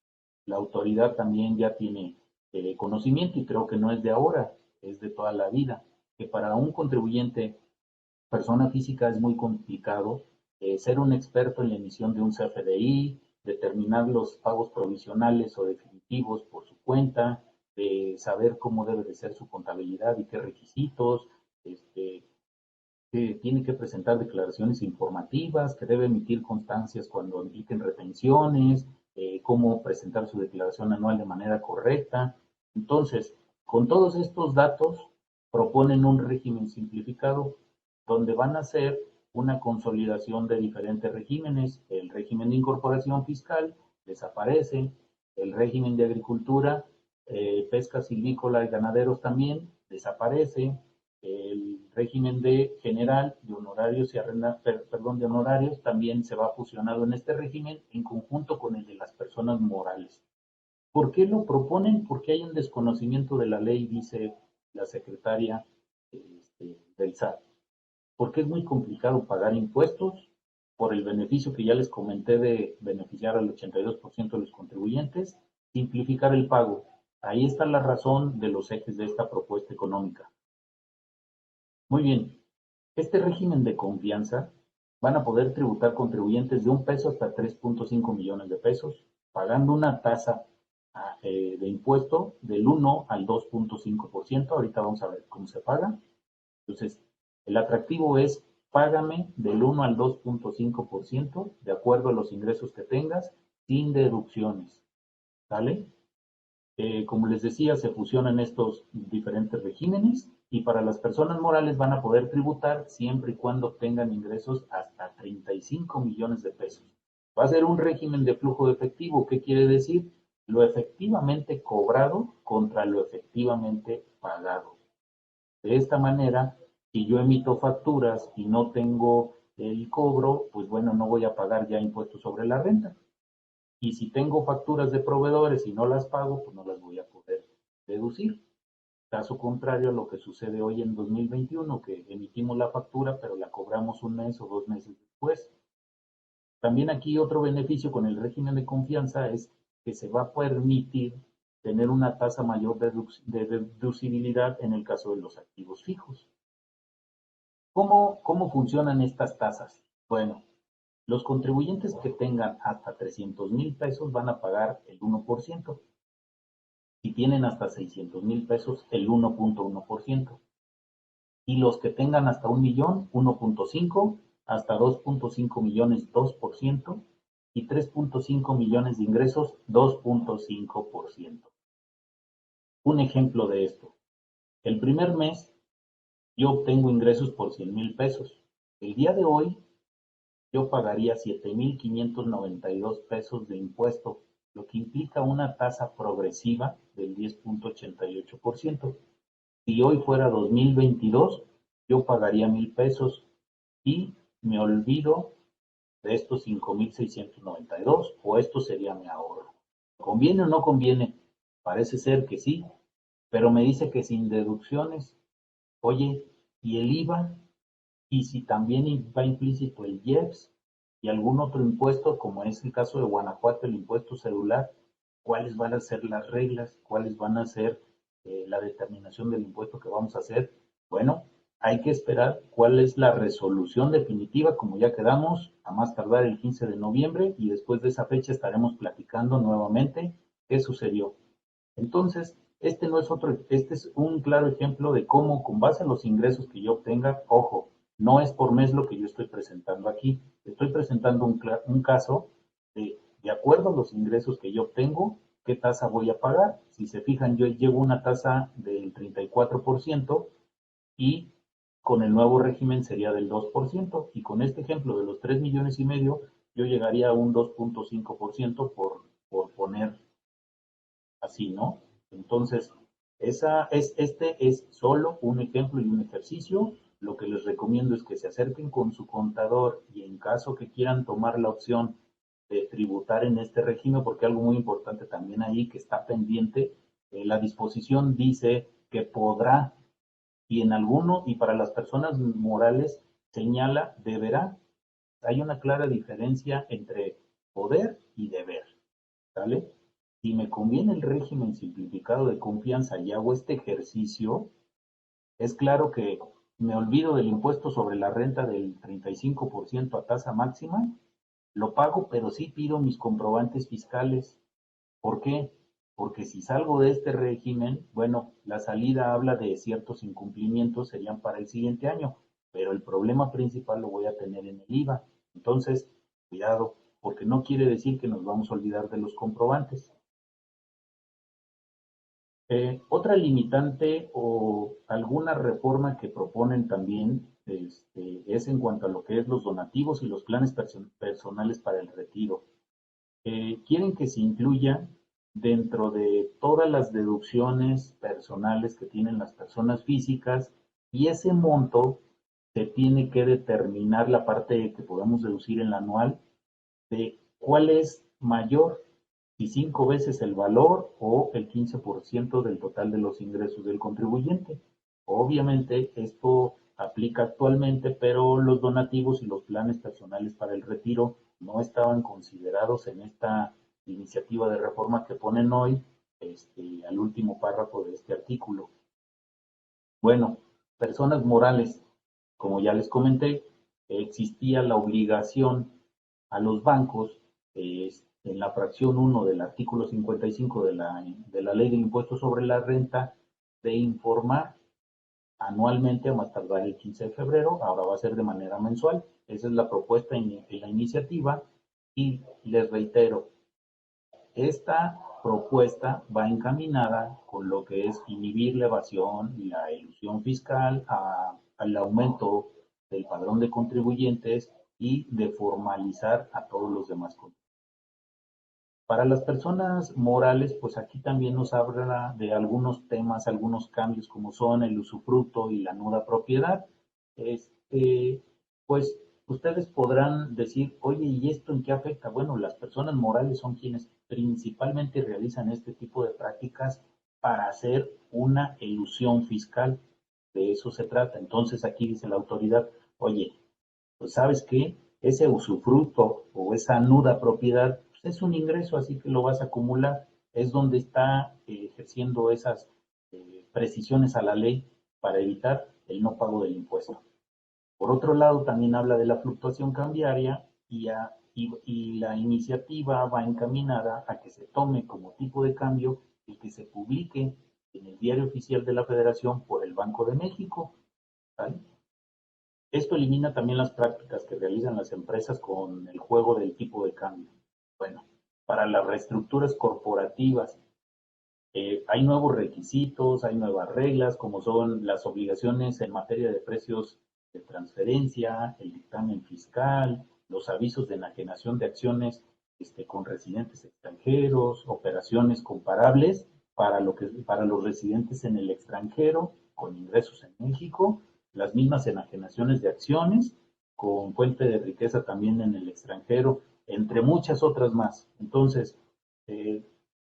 La autoridad también ya tiene conocimiento, y creo que no es de ahora, es de toda la vida, que para un contribuyente, persona física, es muy complicado ser un experto en la emisión de un CFDI, determinar los pagos provisionales o definitivos por su cuenta, saber cómo debe de ser su contabilidad y qué requisitos, que tiene que presentar declaraciones informativas, que debe emitir constancias cuando impliquen retenciones, cómo presentar su declaración anual de manera correcta. Entonces, con todos estos datos, proponen un régimen simplificado donde van a hacer una consolidación de diferentes regímenes. El régimen de incorporación fiscal desaparece, el régimen de agricultura, pesca silvícola y ganaderos también desaparece, el régimen de general de honorarios y de honorarios también se va fusionado en este régimen en conjunto con el de las personas morales. ¿Por qué lo proponen? Porque hay un desconocimiento de la ley, dice la secretaria del SAT. Porque es muy complicado pagar impuestos por el beneficio que ya les comenté de beneficiar al 82% de los contribuyentes, simplificar el pago. Ahí está la razón de los ejes de esta propuesta económica. Muy bien, este régimen de confianza van a poder tributar contribuyentes de 1 peso hasta 3.5 millones de pesos, pagando una tasa de impuesto del 1 al 2.5%. Ahorita vamos a ver cómo se paga. Entonces, el atractivo es págame del 1 al 2.5% de acuerdo a los ingresos que tengas, sin deducciones. ¿Sale? Como les decía, se fusionan estos diferentes regímenes, y para las personas morales van a poder tributar siempre y cuando tengan ingresos hasta 35 millones de pesos. Va a ser un régimen de flujo de efectivo. ¿Qué quiere decir? Lo efectivamente cobrado contra lo efectivamente pagado. De esta manera, si yo emito facturas y no tengo el cobro, pues bueno, no voy a pagar ya impuestos sobre la renta. Y si tengo facturas de proveedores y no las pago, pues no las voy a poder deducir. Caso contrario a lo que sucede hoy en 2021, que emitimos la factura, pero la cobramos un mes o 2 meses después. También aquí otro beneficio con el régimen de confianza es que se va a permitir tener una tasa mayor de deducibilidad en el caso de los activos fijos. ¿Cómo funcionan estas tasas? Bueno, los contribuyentes que tengan hasta 300,000 pesos van a pagar el 1%. Si tienen hasta 600,000 pesos, el 1.1%. Y los que tengan hasta 1,000,000, 1.5%, hasta 2.5 millones, 2%, y 3.5 millones de ingresos, 2.5%. Un ejemplo de esto. El primer mes yo obtengo ingresos por 100,000 pesos. El día de hoy yo pagaría 7,592 pesos de impuesto, lo que implica una tasa progresiva del 10.88%. Si hoy fuera 2022, yo pagaría 1,000 pesos y me olvido de estos 5,692, o esto sería mi ahorro. ¿Conviene o no conviene? Parece ser que sí, pero me dice que sin deducciones. Oye, ¿y el IVA? Y si también va implícito el IEPS y algún otro impuesto, como es el caso de Guanajuato, el impuesto celular, ¿cuáles van a ser las reglas? ¿Cuáles van a ser la determinación del impuesto que vamos a hacer? Bueno, hay que esperar cuál es la resolución definitiva, como ya quedamos, a más tardar el 15 de noviembre, y después de esa fecha estaremos platicando nuevamente qué sucedió. Entonces, este es un claro ejemplo de cómo, con base a los ingresos que yo obtenga, ojo, no es por mes lo que yo estoy presentando aquí. Estoy presentando un caso de acuerdo a los ingresos que yo obtengo, qué tasa voy a pagar. Si se fijan, yo llevo una tasa del 34% y con el nuevo régimen sería del 2%. Y con este ejemplo de los 3,5 millones, yo llegaría a un 2.5% por poner así, ¿no? Entonces, este es solo un ejemplo y un ejercicio. Lo que les recomiendo es que se acerquen con su contador y en caso que quieran tomar la opción de tributar en este régimen, porque algo muy importante también ahí que está pendiente, la disposición dice que podrá, y en alguno, y para las personas morales señala deberá. Hay una clara diferencia entre poder y deber, ¿sale? Si me conviene el régimen simplificado de confianza y hago este ejercicio, es claro que me olvido del impuesto sobre la renta del 35% a tasa máxima, lo pago, pero sí pido mis comprobantes fiscales. ¿Por qué? Porque si salgo de este régimen, bueno, la salida habla de ciertos incumplimientos, serían para el siguiente año, pero el problema principal lo voy a tener en el IVA. Entonces, cuidado, porque no quiere decir que nos vamos a olvidar de los comprobantes. Otra limitante o alguna reforma que proponen también es en cuanto a lo que es los donativos y los planes personales para el retiro. Quieren que se incluya dentro de todas las deducciones personales que tienen las personas físicas, y ese monto se tiene que determinar la parte que podemos deducir en la anual de cuál es mayor, si 5 veces el valor o el 15% del total de los ingresos del contribuyente. Obviamente esto aplica actualmente, pero los donativos y los planes personales para el retiro no estaban considerados en esta iniciativa de reforma que ponen hoy al último párrafo de este artículo. Bueno, personas morales, como ya les comenté, existía la obligación a los bancos en la fracción 1 del artículo 55 de la Ley del Impuesto sobre la Renta de informar anualmente a más tardar el 15 de febrero, ahora va a ser de manera mensual. Esa es la propuesta en la iniciativa, y les reitero, esta propuesta va encaminada con lo que es inhibir la evasión y la elusión fiscal, al aumento del padrón de contribuyentes y de formalizar a todos los demás contribuyentes. Para las personas morales, pues aquí también nos habla de algunos temas, algunos cambios como son el usufructo y la nuda propiedad. Pues Ustedes podrán decir, oye, ¿y esto en qué afecta? Bueno, las personas morales son quienes principalmente realizan este tipo de prácticas para hacer una elusión fiscal. De eso se trata. Entonces aquí dice la autoridad, oye, pues sabes qué, ese usufructo o esa nuda propiedad pues es un ingreso, así que lo vas a acumular. Es donde está ejerciendo esas precisiones a la ley para evitar el no pago del impuesto. Por otro lado, también habla de la fluctuación cambiaria y la iniciativa va encaminada a que se tome como tipo de cambio el que se publique en el Diario Oficial de la Federación por el Banco de México. ¿Vale? Esto elimina también las prácticas que realizan las empresas con el juego del tipo de cambio. Bueno, para las reestructuras corporativas, hay nuevos requisitos, hay nuevas reglas, como son las obligaciones en materia de precios de transferencia, el dictamen fiscal, los avisos de enajenación de acciones con residentes extranjeros, operaciones comparables para los residentes en el extranjero con ingresos en México, las mismas enajenaciones de acciones con fuente de riqueza también en el extranjero, entre muchas otras más. Entonces, eh,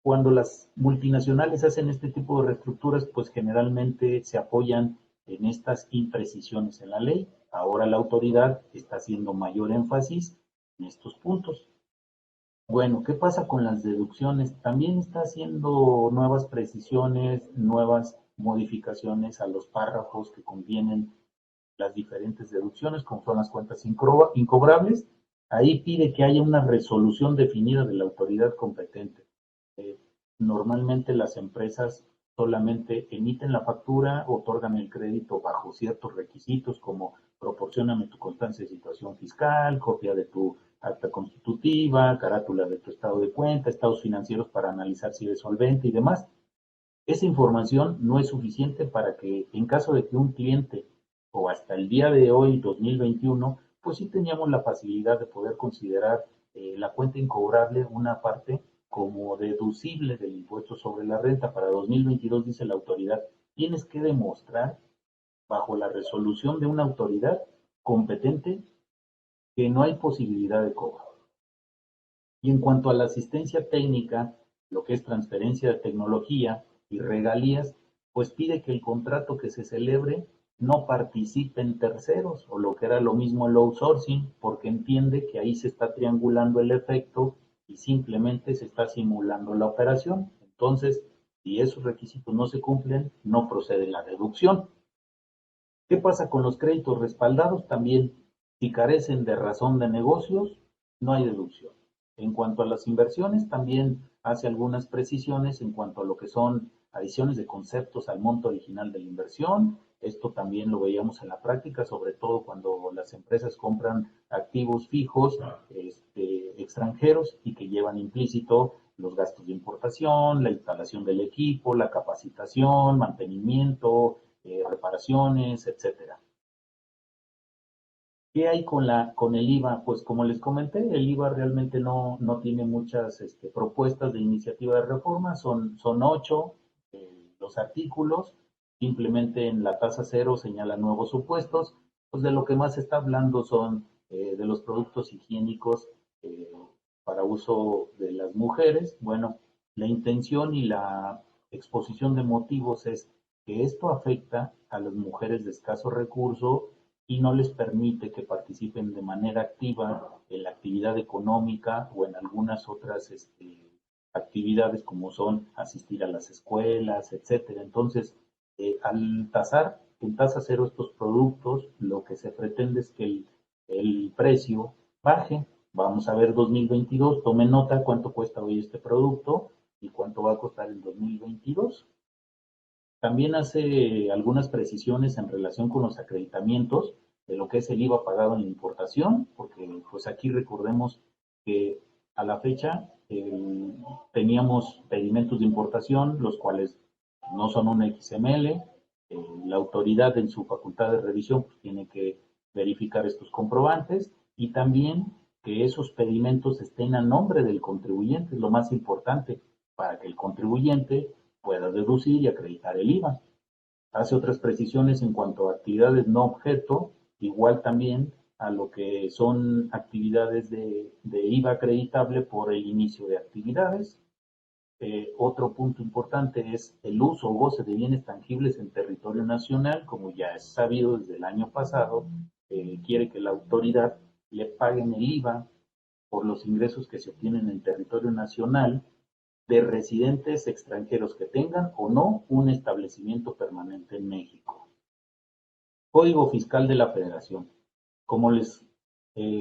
cuando las multinacionales hacen este tipo de reestructuras, pues generalmente se apoyan en estas imprecisiones en la ley. Ahora la autoridad está haciendo mayor énfasis en estos puntos. Bueno, ¿qué pasa con las deducciones? También está haciendo nuevas precisiones, nuevas modificaciones a los párrafos que contienen las diferentes deducciones, como son las cuentas incobrables. Ahí pide que haya una resolución definida de la autoridad competente. Eh, Normalmente las empresas solamente emiten la factura, otorgan el crédito bajo ciertos requisitos como proporcióname tu constancia de situación fiscal, copia de tu acta constitutiva, carátula de tu estado de cuenta, estados financieros para analizar si eres solvente y demás. Esa información no es suficiente para que en caso de que un cliente o hasta el día de hoy, 2021, pues sí teníamos la facilidad de poder considerar la cuenta incobrable una parte como deducible del impuesto sobre la renta. Para 2022 dice la autoridad, tienes que demostrar bajo la resolución de una autoridad competente que no hay posibilidad de cobro. Y en cuanto a la asistencia técnica, lo que es transferencia de tecnología y regalías, pues pide que el contrato que se celebre no participen terceros, o lo que era lo mismo el outsourcing, porque entiende que ahí se está triangulando el efecto y simplemente se está simulando la operación. Entonces, si esos requisitos no se cumplen, no procede la deducción. ¿Qué pasa con los créditos respaldados? También, si carecen de razón de negocios, no hay deducción. En cuanto a las inversiones, también hace algunas precisiones en cuanto a lo que son adiciones de conceptos al monto original de la inversión. Esto también lo veíamos en la práctica, sobre todo cuando las empresas compran activos fijos extranjeros y que llevan implícito los gastos de importación, la instalación del equipo, la capacitación, mantenimiento, reparaciones, etcétera. ¿Qué hay con el IVA? Pues como les comenté, el IVA realmente no tiene muchas propuestas de iniciativa de reforma, son 8 los artículos, simplemente en la tasa cero señala nuevos supuestos, pues de lo que más se está hablando son de los productos higiénicos eh, para uso de las mujeres. Bueno, la intención y la exposición de motivos es que esto afecta a las mujeres de escaso recurso y no les permite que participen de manera activa en la actividad económica o en algunas otras actividades como son asistir a las escuelas, etcétera. Entonces, al tasar en tasa cero estos productos, lo que se pretende es que el precio baje. Vamos a ver 2022, tome nota cuánto cuesta hoy este producto y cuánto va a costar en 2022. También hace algunas precisiones en relación con los acreditamientos de lo que es el IVA pagado en la importación, porque pues aquí recordemos que a la fecha teníamos pedimentos de importación, los cuales no son un XML. La autoridad en su facultad de revisión pues, tiene que verificar estos comprobantes y también que esos pedimentos estén a nombre del contribuyente, es lo más importante, para que el contribuyente pueda deducir y acreditar el IVA. Hace otras precisiones en cuanto a actividades no objeto, igual también a lo que son actividades de IVA acreditable por el inicio de actividades. Otro punto importante es el uso o goce de bienes tangibles en territorio nacional, como ya es sabido desde el año pasado, quiere que la autoridad le paguen el IVA por los ingresos que se obtienen en territorio nacional de residentes extranjeros que tengan o no un establecimiento permanente en México. Código Fiscal de la Federación. Como les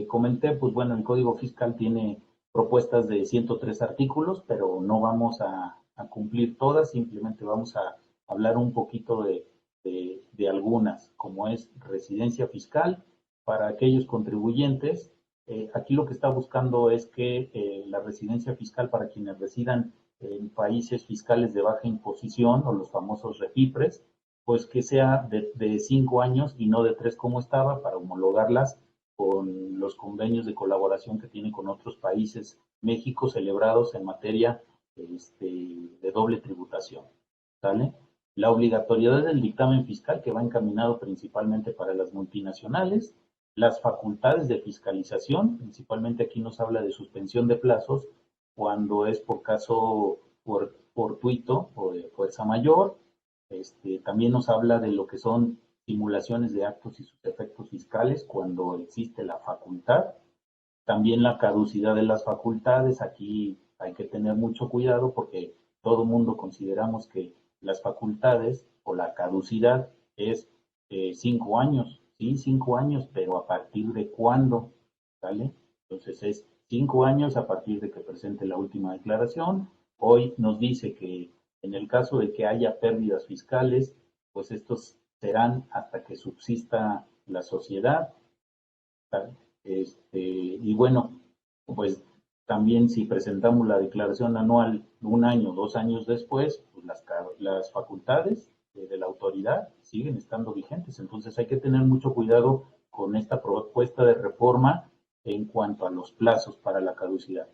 comenté, pues bueno, el Código Fiscal tiene propuestas de 103 artículos, pero no vamos a cumplir todas, simplemente vamos a hablar un poquito de algunas, como es residencia fiscal para aquellos contribuyentes. Aquí lo que está buscando es que la residencia fiscal para quienes residan en países fiscales de baja imposición o los famosos REFIPRES, pues que sea de 5 años y no de 3 como estaba, para homologarlas con los convenios de colaboración que tiene con otros países, México, celebrados en materia de doble tributación. ¿Sale? La obligatoriedad del dictamen fiscal, que va encaminado principalmente para las multinacionales, las facultades de fiscalización, principalmente aquí nos habla de suspensión de plazos cuando es por caso fortuito o de fuerza mayor. También nos habla de lo que son simulaciones de actos y sus efectos fiscales cuando existe la facultad. También la caducidad de las facultades, aquí hay que tener mucho cuidado porque todo el mundo consideramos que las facultades o la caducidad es 5 años, sí, 5 años, pero ¿a partir de cuándo? ¿Sale? Entonces es 5 años a partir de que presente la última declaración. Hoy nos dice que en el caso de que haya pérdidas fiscales, pues estos serán hasta que subsista la sociedad. Y bueno, pues también si presentamos la declaración anual 1 año, 2 años después, pues las facultades de la autoridad siguen estando vigentes. Entonces hay que tener mucho cuidado con esta propuesta de reforma en cuanto a los plazos para la caducidad.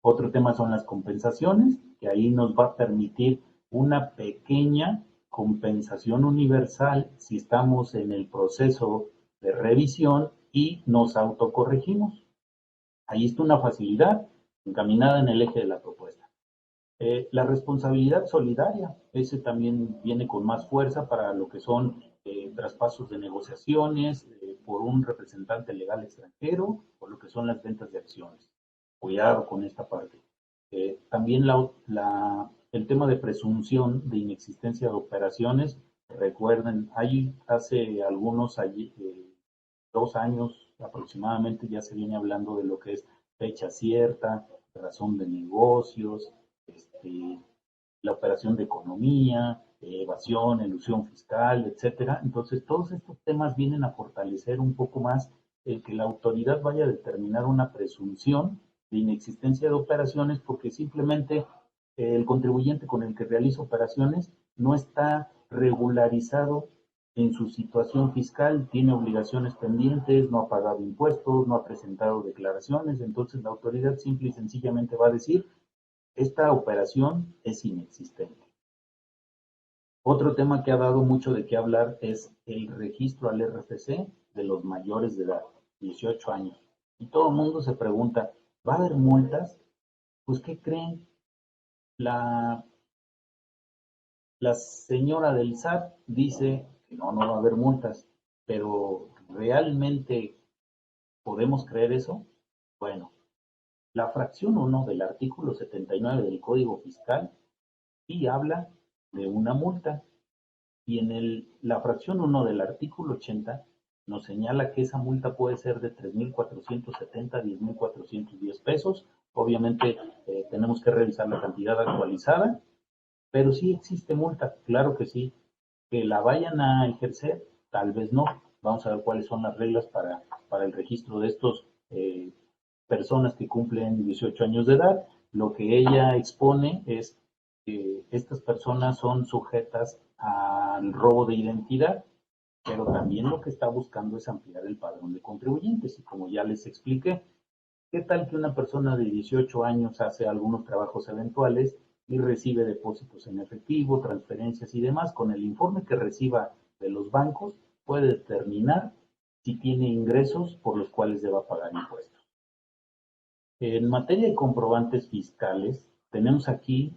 Otro tema son las compensaciones, que ahí nos va a permitir una pequeña compensación universal si estamos en el proceso de revisión y nos autocorregimos. Ahí está una facilidad encaminada en el eje de la propuesta. La responsabilidad solidaria, ese también viene con más fuerza para lo que son traspasos de negociaciones por un representante legal extranjero, por lo que son las ventas de acciones. Cuidado con esta parte. También el tema de presunción de inexistencia de operaciones, recuerden, hace algunos 2 años aproximadamente ya se viene hablando de lo que es fecha cierta, razón de negocios, la operación de economía, evasión, elusión fiscal, etcétera. Entonces, todos estos temas vienen a fortalecer un poco más el que la autoridad vaya a determinar una presunción de inexistencia de operaciones, porque simplemente el contribuyente con el que realiza operaciones no está regularizado en su situación fiscal, tiene obligaciones pendientes, no ha pagado impuestos, no ha presentado declaraciones. Entonces la autoridad simple y sencillamente va a decir, esta operación es inexistente. Otro tema que ha dado mucho de qué hablar es el registro al RFC de los mayores de edad, 18 años. Y todo el mundo se pregunta, ¿va a haber multas? Pues, ¿qué creen? La señora del SAT dice que no va a haber multas, pero ¿realmente podemos creer eso? Bueno, la fracción 1 del artículo 79 del Código Fiscal sí habla de una multa, y en la fracción 1 del artículo 80 nos señala que esa multa puede ser de 3,470 a 10,410 pesos. Obviamente tenemos que revisar la cantidad actualizada, pero sí existe multa, claro que sí. Que la vayan a ejercer, tal vez no. Vamos a ver cuáles son las reglas para el registro de estos personas que cumplen 18 años de edad. Lo que ella expone es que estas personas son sujetas al robo de identidad, pero también lo que está buscando es ampliar el padrón de contribuyentes. Y como ya les expliqué, ¿qué tal que una persona de 18 años hace algunos trabajos eventuales y recibe depósitos en efectivo, transferencias y demás? Con el informe que reciba de los bancos puede determinar si tiene ingresos por los cuales deba pagar impuestos. En materia de comprobantes fiscales, tenemos aquí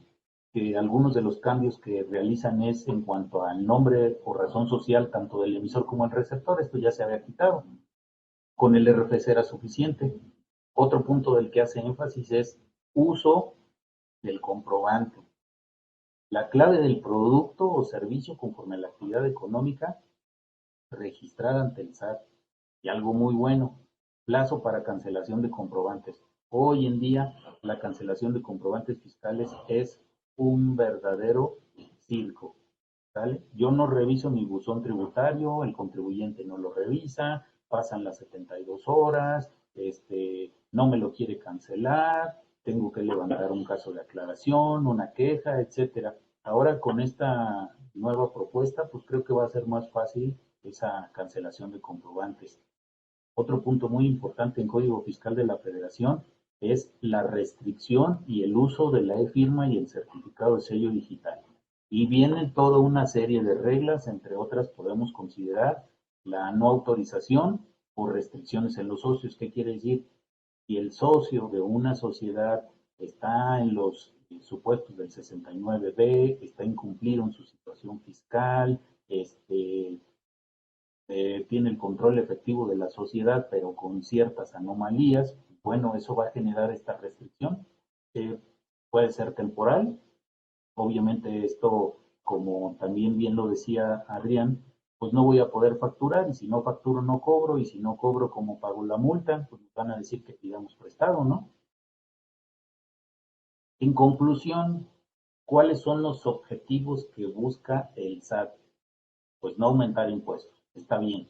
que algunos de los cambios que realizan es en cuanto al nombre o razón social, tanto del emisor como el receptor. Esto ya se había quitado. Con el RFC era suficiente. Otro punto del que hace énfasis es uso del comprobante. La clave del producto o servicio conforme a la actividad económica registrada ante el SAT. Y algo muy bueno, plazo para cancelación de comprobantes. Hoy en día la cancelación de comprobantes fiscales es un verdadero circo. ¿Sale? Yo no reviso mi buzón tributario, el contribuyente no lo revisa, pasan las 72 horas, no me lo quiere cancelar, tengo que levantar un caso de aclaración, una queja, etcétera. Ahora con esta nueva propuesta, pues creo que va a ser más fácil esa cancelación de comprobantes. Otro punto muy importante en Código Fiscal de la Federación es la restricción y el uso de la e-firma y el certificado de sello digital. Y viene toda una serie de reglas, entre otras podemos considerar la no autorización o restricciones en los socios. ¿Qué quiere decir? Si el socio de una sociedad está en los supuestos del 69B, está incumplido en su situación fiscal, tiene el control efectivo de la sociedad, pero con ciertas anomalías, bueno, eso va a generar esta restricción. Puede ser temporal, obviamente esto, como también bien lo decía Adrián, pues no voy a poder facturar, y si no facturo no cobro, y si no cobro, ¿cómo pago la multa? Pues nos van a decir que pidamos prestado, ¿no? En conclusión, ¿cuáles son los objetivos que busca el SAT? Pues no aumentar impuestos, está bien.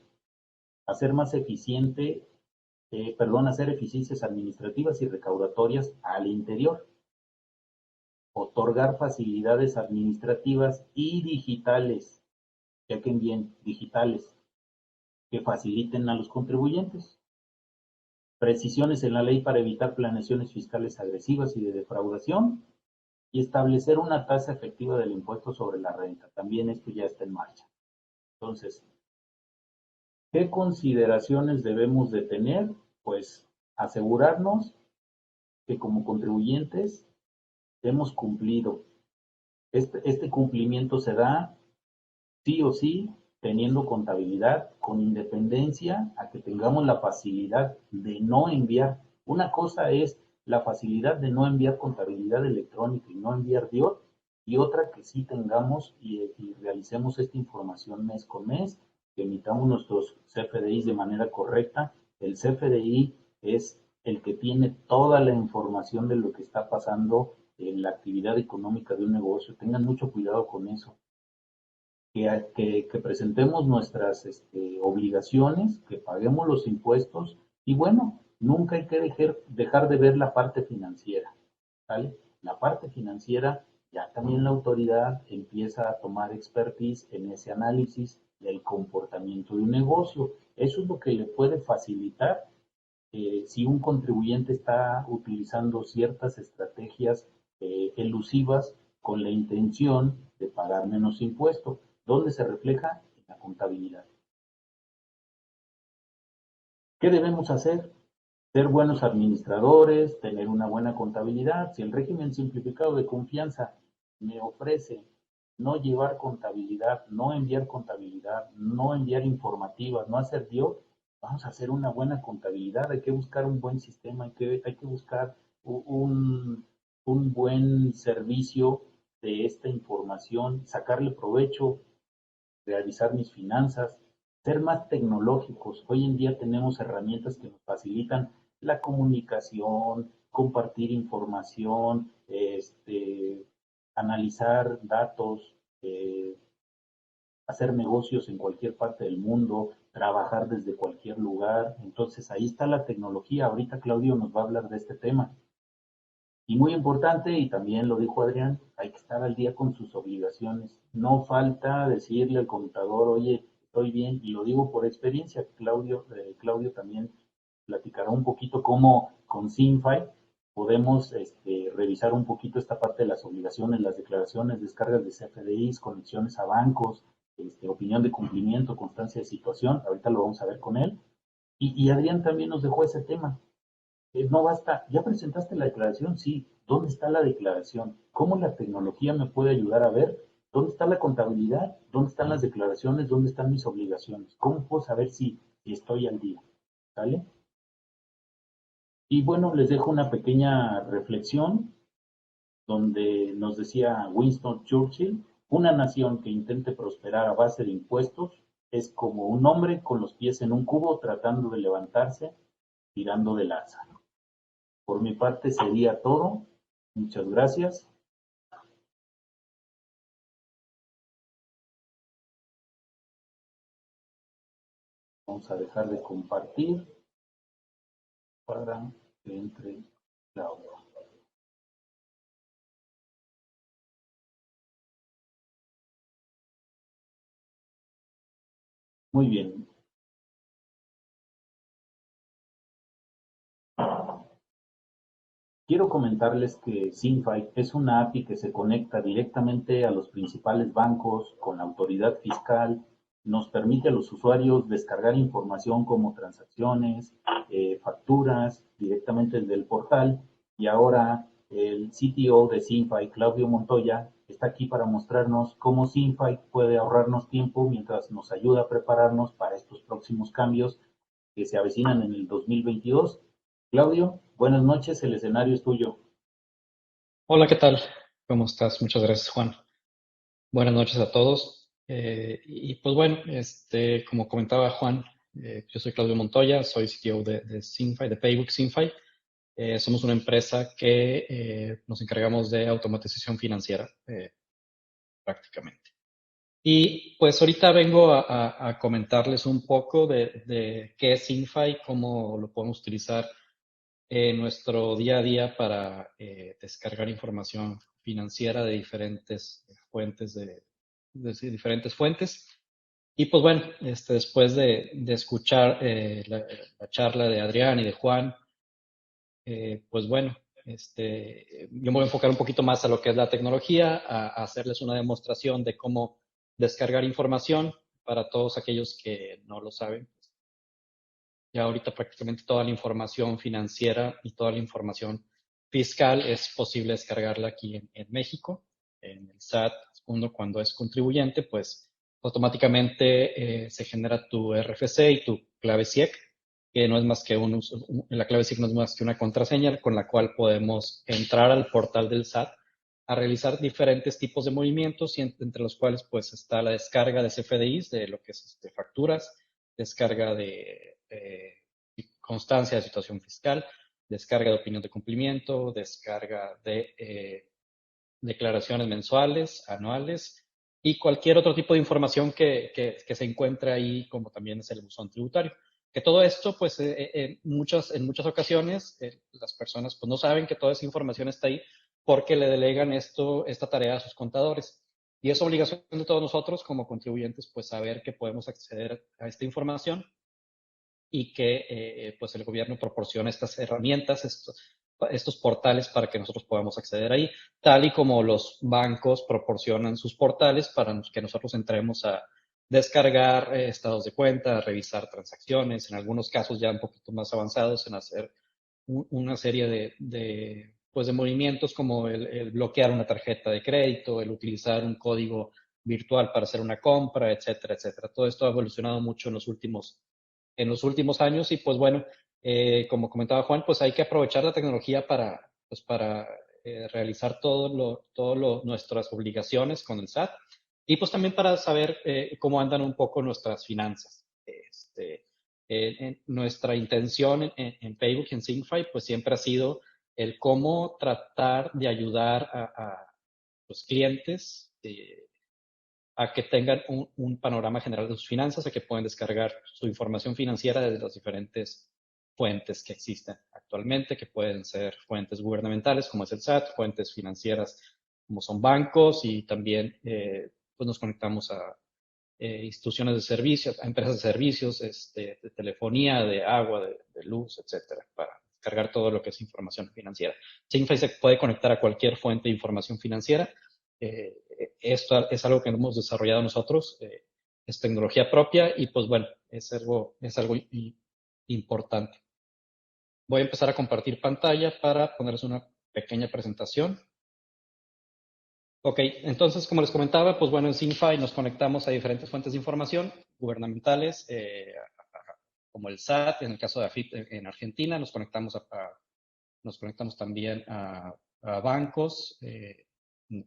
Hacer más eficiente, hacer eficiencias administrativas y recaudatorias al interior. Otorgar facilidades administrativas y digitales, ya que bien, digitales, que faciliten a los contribuyentes. Precisiones en la ley para evitar planeaciones fiscales agresivas y de defraudación. Y establecer una tasa efectiva del impuesto sobre la renta. También esto ya está en marcha. Entonces, ¿qué consideraciones debemos de tener? Pues asegurarnos que como contribuyentes hemos cumplido. Este cumplimiento se da sí o sí teniendo contabilidad con independencia a que tengamos la facilidad de no enviar. Una cosa es la facilidad de no enviar contabilidad electrónica y no enviar DIOT, y otra que sí tengamos y realicemos esta información mes con mes, que emitamos nuestros CFDIs de manera correcta. El CFDI es el que tiene toda la información de lo que está pasando en la actividad económica de un negocio. Tengan mucho cuidado con eso. Que presentemos nuestras obligaciones, que paguemos los impuestos y bueno, nunca hay que dejar de ver la parte financiera, ¿vale? La parte financiera, ya también la autoridad empieza a tomar expertise en ese análisis del comportamiento de un negocio. Eso es lo que le puede facilitar si un contribuyente está utilizando ciertas estrategias elusivas con la intención de pagar menos impuestos. ¿Dónde se refleja? En la contabilidad. ¿Qué debemos hacer? Ser buenos administradores, tener una buena contabilidad. Si el régimen simplificado de confianza me ofrece no llevar contabilidad, no enviar informativas, no hacer DIO, vamos a hacer una buena contabilidad. Hay que buscar un buen sistema, hay que buscar un buen servicio de esta información, sacarle provecho, realizar mis finanzas, ser más tecnológicos. Hoy en día tenemos herramientas que nos facilitan la comunicación, compartir información, analizar datos, hacer negocios en cualquier parte del mundo, trabajar desde cualquier lugar. Entonces ahí está la tecnología. Ahorita Claudio nos va a hablar de este tema. Y muy importante, y también lo dijo Adrián, hay que estar al día con sus obligaciones. No falta decirle al contador, oye, estoy bien, y lo digo por experiencia. Claudio también platicará un poquito cómo con Simfy podemos revisar un poquito esta parte de las obligaciones, las declaraciones, descargas de CFDIs, conexiones a bancos, opinión de cumplimiento, constancia de situación, ahorita lo vamos a ver con él. Y Adrián también nos dejó ese tema. No basta, ¿ya presentaste la declaración? Sí. ¿Dónde está la declaración? ¿Cómo la tecnología me puede ayudar a ver dónde está la contabilidad? ¿Dónde están las declaraciones? ¿Dónde están mis obligaciones? ¿Cómo puedo saber si estoy al día? ¿Sale? Y bueno, les dejo una pequeña reflexión donde nos decía Winston Churchill, una nación que intente prosperar a base de impuestos es como un hombre con los pies en un cubo tratando de levantarse, tirando del asa. Por mi parte sería todo. Muchas gracias. Vamos a dejar de compartir para que entre Claudia. Muy bien. Quiero comentarles que Sinfy es una API que se conecta directamente a los principales bancos con la autoridad fiscal, nos permite a los usuarios descargar información como transacciones, facturas directamente desde el portal y ahora el CTO de Sinfy, Claudio Montoya, está aquí para mostrarnos cómo Sinfy puede ahorrarnos tiempo mientras nos ayuda a prepararnos para estos próximos cambios que se avecinan en el 2022. Claudio, buenas noches, el escenario es tuyo. Hola, ¿qué tal? ¿Cómo estás? Muchas gracias, Juan. Buenas noches a todos. Y pues bueno, como comentaba Juan, yo soy Claudio Montoya, soy CTO de Sinfy, de Paybook Sinfy. Somos una empresa que nos encargamos de automatización financiera, prácticamente. Y pues ahorita vengo a comentarles un poco de qué es Sinfy, cómo lo podemos utilizar en nuestro día a día para descargar información financiera de diferentes fuentes, diferentes fuentes. Y pues bueno, después de escuchar la charla de Adrián y de Juan, pues bueno, yo me voy a enfocar un poquito más a lo que es la tecnología, a hacerles una demostración de cómo descargar información para todos aquellos que no lo saben. Ya ahorita prácticamente toda la información financiera y toda la información fiscal es posible descargarla aquí en México. En el SAT, uno cuando es contribuyente, pues automáticamente se genera tu RFC y tu clave SIEC, que no es más que la clave SIEC no es más que una contraseña con la cual podemos entrar al portal del SAT a realizar diferentes tipos de movimientos y entre los cuales pues está la descarga de CFDIs, de lo que es facturas, descarga de constancia de situación fiscal, descarga de opinión de cumplimiento, descarga de declaraciones mensuales, anuales y cualquier otro tipo de información que se encuentre ahí, como también es el buzón tributario. Que todo esto, pues en muchas ocasiones, las personas pues no saben que toda esa información está ahí porque le delegan esta tarea a sus contadores. Y es obligación de todos nosotros como contribuyentes, pues saber que podemos acceder a esta información y que pues el gobierno proporciona estas herramientas, estos portales para que nosotros podamos acceder ahí, tal y como los bancos proporcionan sus portales para que nosotros entremos a descargar estados de cuenta, a revisar transacciones, en algunos casos ya un poquito más avanzados en hacer una serie pues de movimientos como el bloquear una tarjeta de crédito, el utilizar un código virtual para hacer una compra, etcétera, etcétera. Todo esto ha evolucionado mucho en los últimos años y pues bueno, como comentaba Juan, pues hay que aprovechar la tecnología para realizar nuestras obligaciones con el SAT y pues también para saber cómo andan un poco nuestras finanzas. Nuestra intención en Paybook y en Syncify pues siempre ha sido el cómo tratar de ayudar a los clientes a que tengan un panorama general de sus finanzas, a que puedan descargar su información financiera desde las diferentes fuentes que existen actualmente, que pueden ser fuentes gubernamentales como es el SAT, fuentes financieras como son bancos y también pues nos conectamos a instituciones de servicios, a empresas de servicios, de telefonía, de agua, de luz, etcétera, para descargar todo lo que es información financiera. Syncify se puede conectar a cualquier fuente de información financiera esto es algo que hemos desarrollado nosotros, es tecnología propia y pues bueno, es algo importante. Voy a empezar a compartir pantalla para ponerles una pequeña presentación. Ok, entonces, como les comentaba, pues bueno, en SynFi nos conectamos a diferentes fuentes de información gubernamentales, como el SAT, en el caso de AFIP en Argentina, nos conectamos también a bancos. En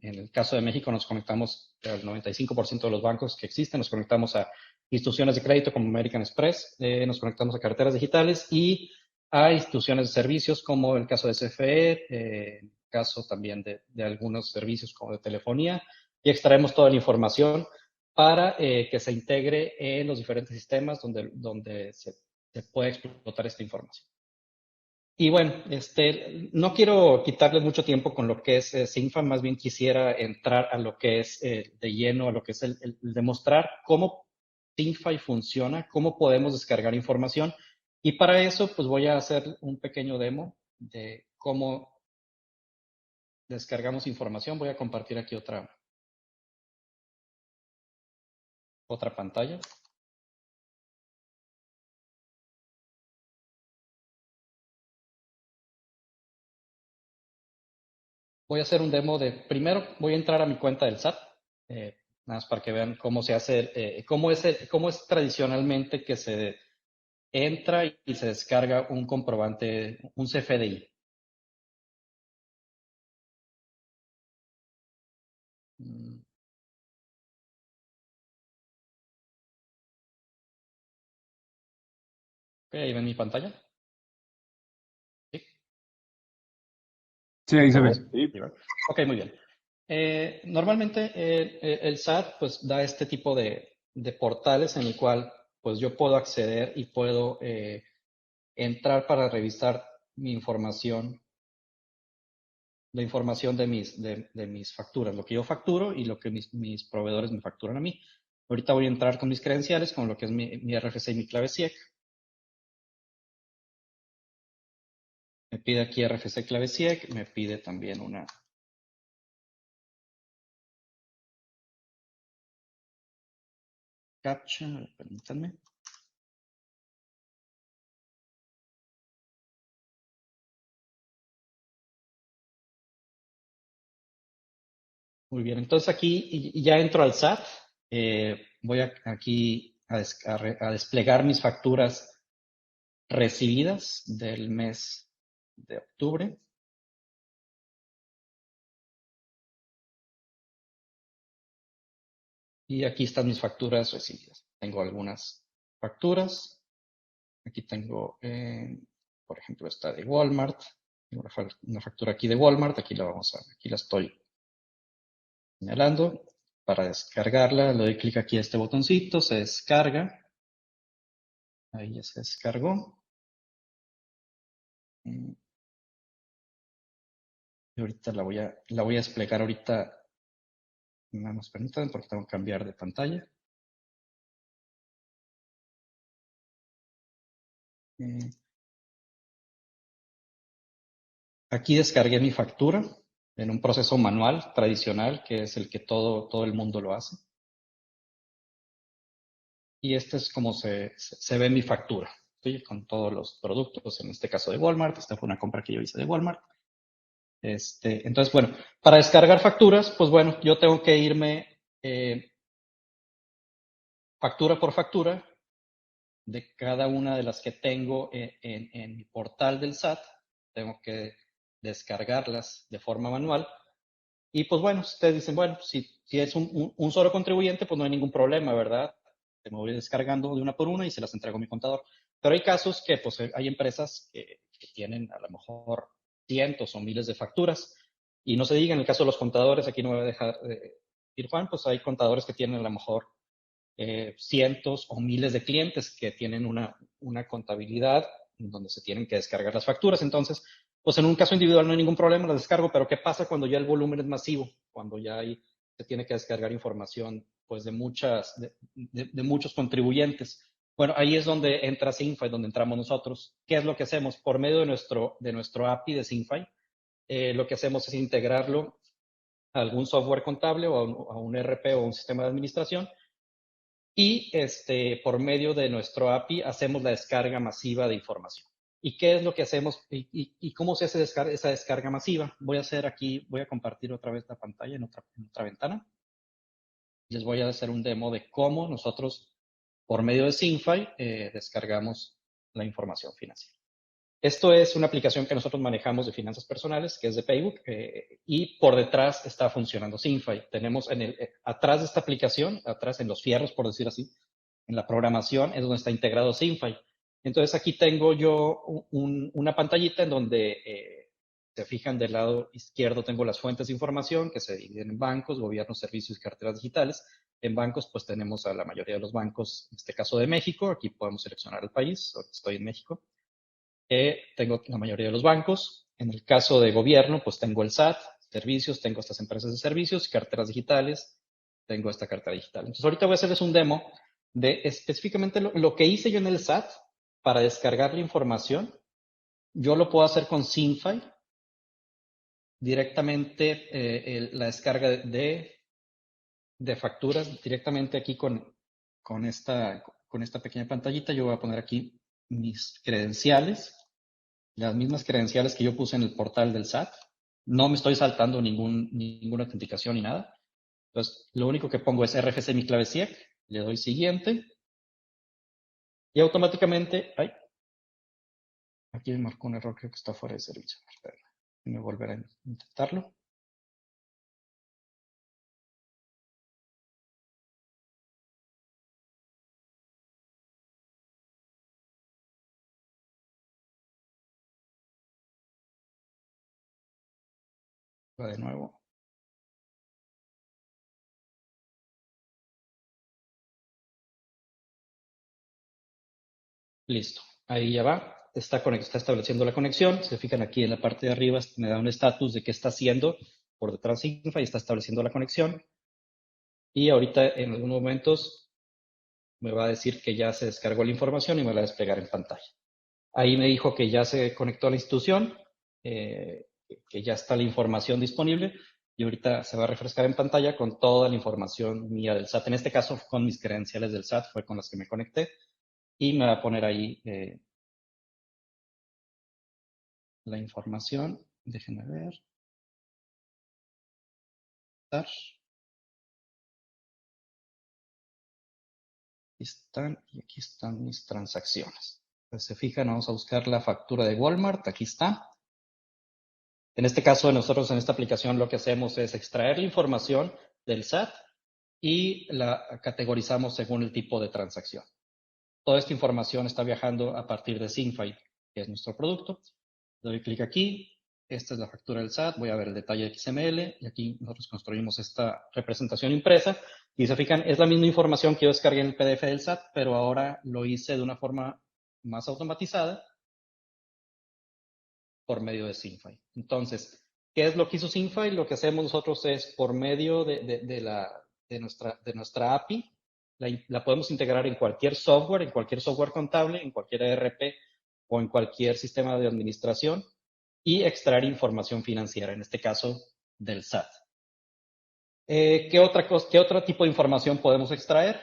el caso de México nos conectamos al 95% de los bancos que existen, nos conectamos a instituciones de crédito como American Express, nos conectamos a carteras digitales y a instituciones de servicios como el caso de CFE, el caso también de algunos servicios como de telefonía, y extraemos toda la información para que se integre en los diferentes sistemas donde se puede explotar esta información. Y bueno, no quiero quitarles mucho tiempo con lo que es SynFi, más bien quisiera entrar a lo que es de lleno, a lo que es el demostrar cómo SynFi funciona, cómo podemos descargar información. Y para eso, pues voy a hacer un pequeño demo de cómo descargamos información. Voy a compartir aquí otra pantalla. Voy a hacer un demo primero voy a entrar a mi cuenta del SAT, nada más para que vean cómo se hace, cómo es tradicionalmente que se entra y se descarga un comprobante, un CFDI. Ok, ahí ven mi pantalla. ¿Sí? Sí, ahí se ve. Ok, muy bien. Normalmente el SAT pues da este tipo de portales en el cual pues yo puedo acceder y puedo entrar para revisar mi información, la información de mis facturas, lo que yo facturo y lo que mis proveedores me facturan a mí. Ahorita voy a entrar con mis credenciales, con lo que es mi RFC y mi clave CIEC. Me pide aquí RFC clave CIEC, me pide también una captcha, permítanme. Muy bien, entonces aquí ya entro al SAT. Voy aquí a desplegar mis facturas recibidas del mes de octubre. Y aquí están mis facturas recibidas. Tengo algunas facturas. Aquí tengo, por ejemplo, esta de Walmart. Tengo una factura aquí de Walmart. Aquí la estoy señalando. Para descargarla, le doy clic aquí a este botoncito, se descarga. Ahí ya se descargó. Y ahorita la voy a desplegar ahorita. Nada más permítanme porque tengo que cambiar de pantalla. Aquí descargué mi factura en un proceso manual tradicional, que es el que todo el mundo lo hace. Y este es como se ve mi factura, ¿sí? Con todos los productos, en este caso de Walmart. Esta fue una compra que yo hice de Walmart. Entonces, bueno, para descargar facturas, pues bueno, yo tengo que irme factura por factura de cada una de las que tengo en mi portal del SAT. Tengo que descargarlas de forma manual. Y pues bueno, ustedes dicen, bueno, si es un solo contribuyente, pues no hay ningún problema, ¿verdad? Me voy descargando de una por una y se las entrego a mi contador. Pero hay casos que pues hay empresas que tienen a lo mejor cientos o miles de facturas. Y no se diga, en el caso de los contadores, aquí no me voy a dejar ir Juan, pues hay contadores que tienen a lo mejor cientos o miles de clientes que tienen una contabilidad donde se tienen que descargar las facturas. Entonces, pues en un caso individual no hay ningún problema, las descargo, pero ¿qué pasa cuando ya el volumen es masivo? Cuando ya se tiene que descargar información pues de muchos contribuyentes. Bueno, ahí es donde entra SynFi, donde entramos nosotros. ¿Qué es lo que hacemos? Por medio de nuestro API de SynFi, lo que hacemos es integrarlo a algún software contable o a un ERP o un sistema de administración. Y por medio de nuestro API hacemos la descarga masiva de información. ¿Y qué es lo que hacemos? ¿Y cómo se hace esa descarga masiva? Voy a compartir otra vez la pantalla en otra ventana. Les voy a hacer un demo de cómo nosotros, por medio de Simfy, descargamos la información financiera. Esto es una aplicación que nosotros manejamos de finanzas personales, que es de Paybook, y por detrás está funcionando Simfy. Tenemos atrás de esta aplicación, atrás en los fierros, por decir así, en la programación, es donde está integrado Simfy. Entonces aquí tengo yo una pantallita en donde se fijan del lado izquierdo tengo las fuentes de información que se dividen en bancos, gobiernos, servicios y carteras digitales. En bancos pues tenemos a la mayoría de los bancos, en este caso de México, aquí podemos seleccionar el país, estoy en México. Tengo la mayoría de los bancos. En el caso de gobierno, pues tengo el SAT, servicios, tengo estas empresas de servicios, carteras digitales, tengo esta cartera digital. Entonces, ahorita voy a hacerles un demo de específicamente lo que hice yo en el SAT para descargar la información. Yo lo puedo hacer con Simfy, directamente la descarga de facturas, directamente aquí con esta pequeña pantallita. Yo voy a poner aquí mis credenciales. Las mismas credenciales que yo puse en el portal del SAT. No me estoy saltando ninguna autenticación ni nada. Entonces, lo único que pongo es RFC mi clave CIEC, le doy siguiente y automáticamente, aquí me marcó un error, creo que está fuera de servicio. Voy a volver a intentarlo. Va de nuevo. Listo, ahí ya va. Está estableciendo la conexión. Se fijan aquí en la parte de arriba, me da un estatus de qué está haciendo por detrás Simfy y está estableciendo la conexión. Y ahorita en algunos momentos me va a decir que ya se descargó la información y me la va a desplegar en pantalla. Ahí me dijo que ya se conectó a la institución, que ya está la información disponible y ahorita se va a refrescar en pantalla con toda la información mía del SAT. En este caso, con mis credenciales del SAT, fue con las que me conecté y me va a poner ahí la información. Déjenme ver. Aquí están mis transacciones. Entonces, se fijan, vamos a buscar la factura de Walmart. Aquí está. En este caso, nosotros en esta aplicación lo que hacemos es extraer la información del SAT y la categorizamos según el tipo de transacción. Toda esta información está viajando a partir de Simfy, que es nuestro producto. Le doy clic aquí. Esta es la factura del SAT. Voy a ver el detalle XML y aquí nosotros construimos esta representación impresa. Y se fijan, es la misma información que yo descargué en el PDF del SAT, pero ahora lo hice de una forma más automatizada por medio de Simfy. Entonces, ¿qué es lo que hizo Simfy? Lo que hacemos nosotros es, por medio de nuestra API, la podemos integrar en cualquier software contable, en cualquier ERP o en cualquier sistema de administración y extraer información financiera, en este caso del SAT. ¿Qué otro tipo de información podemos extraer?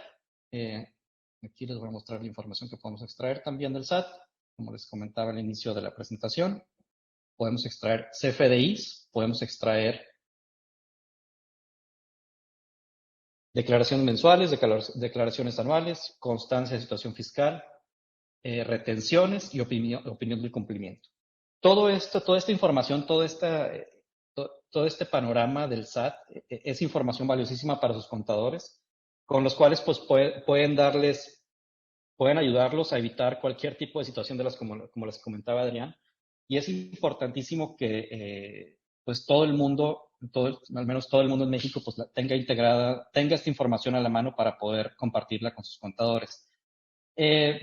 Aquí les voy a mostrar la información que podemos extraer también del SAT. Como les comentaba al inicio de la presentación, podemos extraer CFDIs, podemos extraer declaraciones mensuales, declaraciones anuales, constancia de situación fiscal, retenciones y opinión del cumplimiento. Toda esta información, todo este panorama del SAT es información valiosísima para sus contadores, con los cuales pues pueden ayudarlos a evitar cualquier tipo de situación como les comentaba Adrián. Y es importantísimo que pues todo el mundo, al menos todo el mundo en México, pues tenga esta información a la mano para poder compartirla con sus contadores.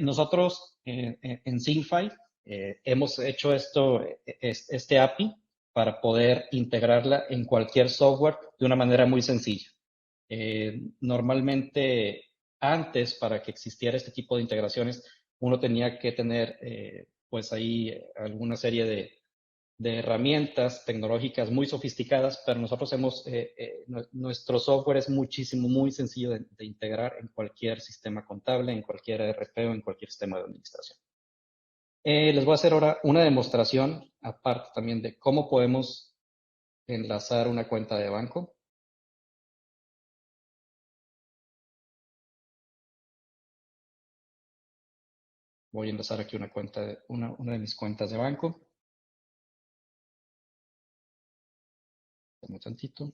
Nosotros en Simfy hemos hecho este API para poder integrarla en cualquier software de una manera muy sencilla. Normalmente, antes, para que existiera este tipo de integraciones, uno tenía que tener, pues ahí, alguna serie de herramientas tecnológicas muy sofisticadas, pero nosotros nuestro software es muy sencillo de integrar en cualquier sistema contable, en cualquier ERP o en cualquier sistema de administración. Les voy a hacer ahora una demostración, aparte también de cómo podemos enlazar una cuenta de banco. Voy a enlazar aquí una de mis cuentas de banco. Un tantito.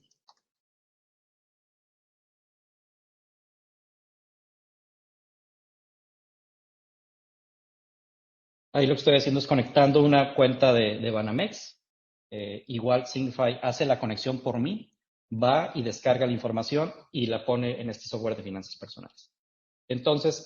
Ahí lo que estoy haciendo es conectando una cuenta de Banamex. Igual Signify hace la conexión por mí, va y descarga la información y la pone en este software de finanzas personales. Entonces,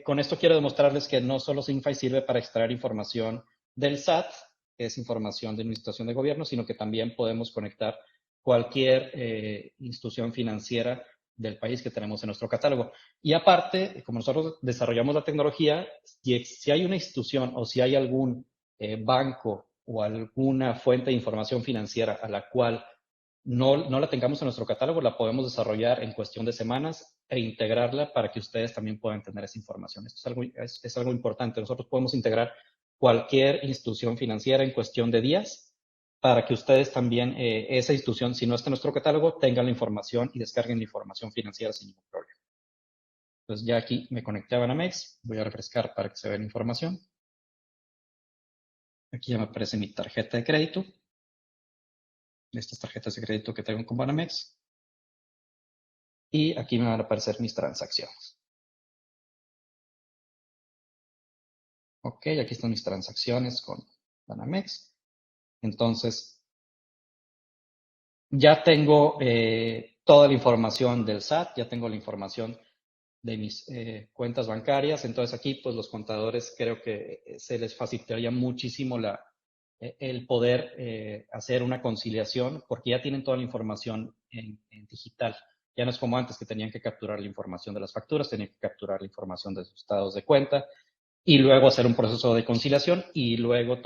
con esto quiero demostrarles que no solo Signify sirve para extraer información del SAT, que es información de administración de gobierno, sino que también podemos conectar cualquier institución financiera del país que tenemos en nuestro catálogo. Y aparte, como nosotros desarrollamos la tecnología, si hay una institución o si hay algún banco o alguna fuente de información financiera a la cual no la tengamos en nuestro catálogo, la podemos desarrollar en cuestión de semanas e integrarla para que ustedes también puedan tener esa información. Esto es algo importante. Nosotros podemos integrar cualquier institución financiera en cuestión de días para que ustedes también, esa institución, si no está en nuestro catálogo, tengan la información y descarguen la información financiera sin ningún problema. Entonces ya aquí me conecté a Banamex. Voy a refrescar para que se vea la información. Aquí ya me aparece mi tarjeta de crédito. Estas tarjetas de crédito que tengo con Banamex. Y aquí me van a aparecer mis transacciones. Ok, aquí están mis transacciones con Banamex. Entonces, ya tengo toda la información del SAT, ya tengo la información de mis cuentas bancarias. Entonces aquí, pues los contadores creo que se les facilitaría muchísimo el poder hacer una conciliación, porque ya tienen toda la información en digital. Ya no es como antes que tenían que capturar la información de las facturas, tenían que capturar la información de sus estados de cuenta y luego hacer un proceso de conciliación y luego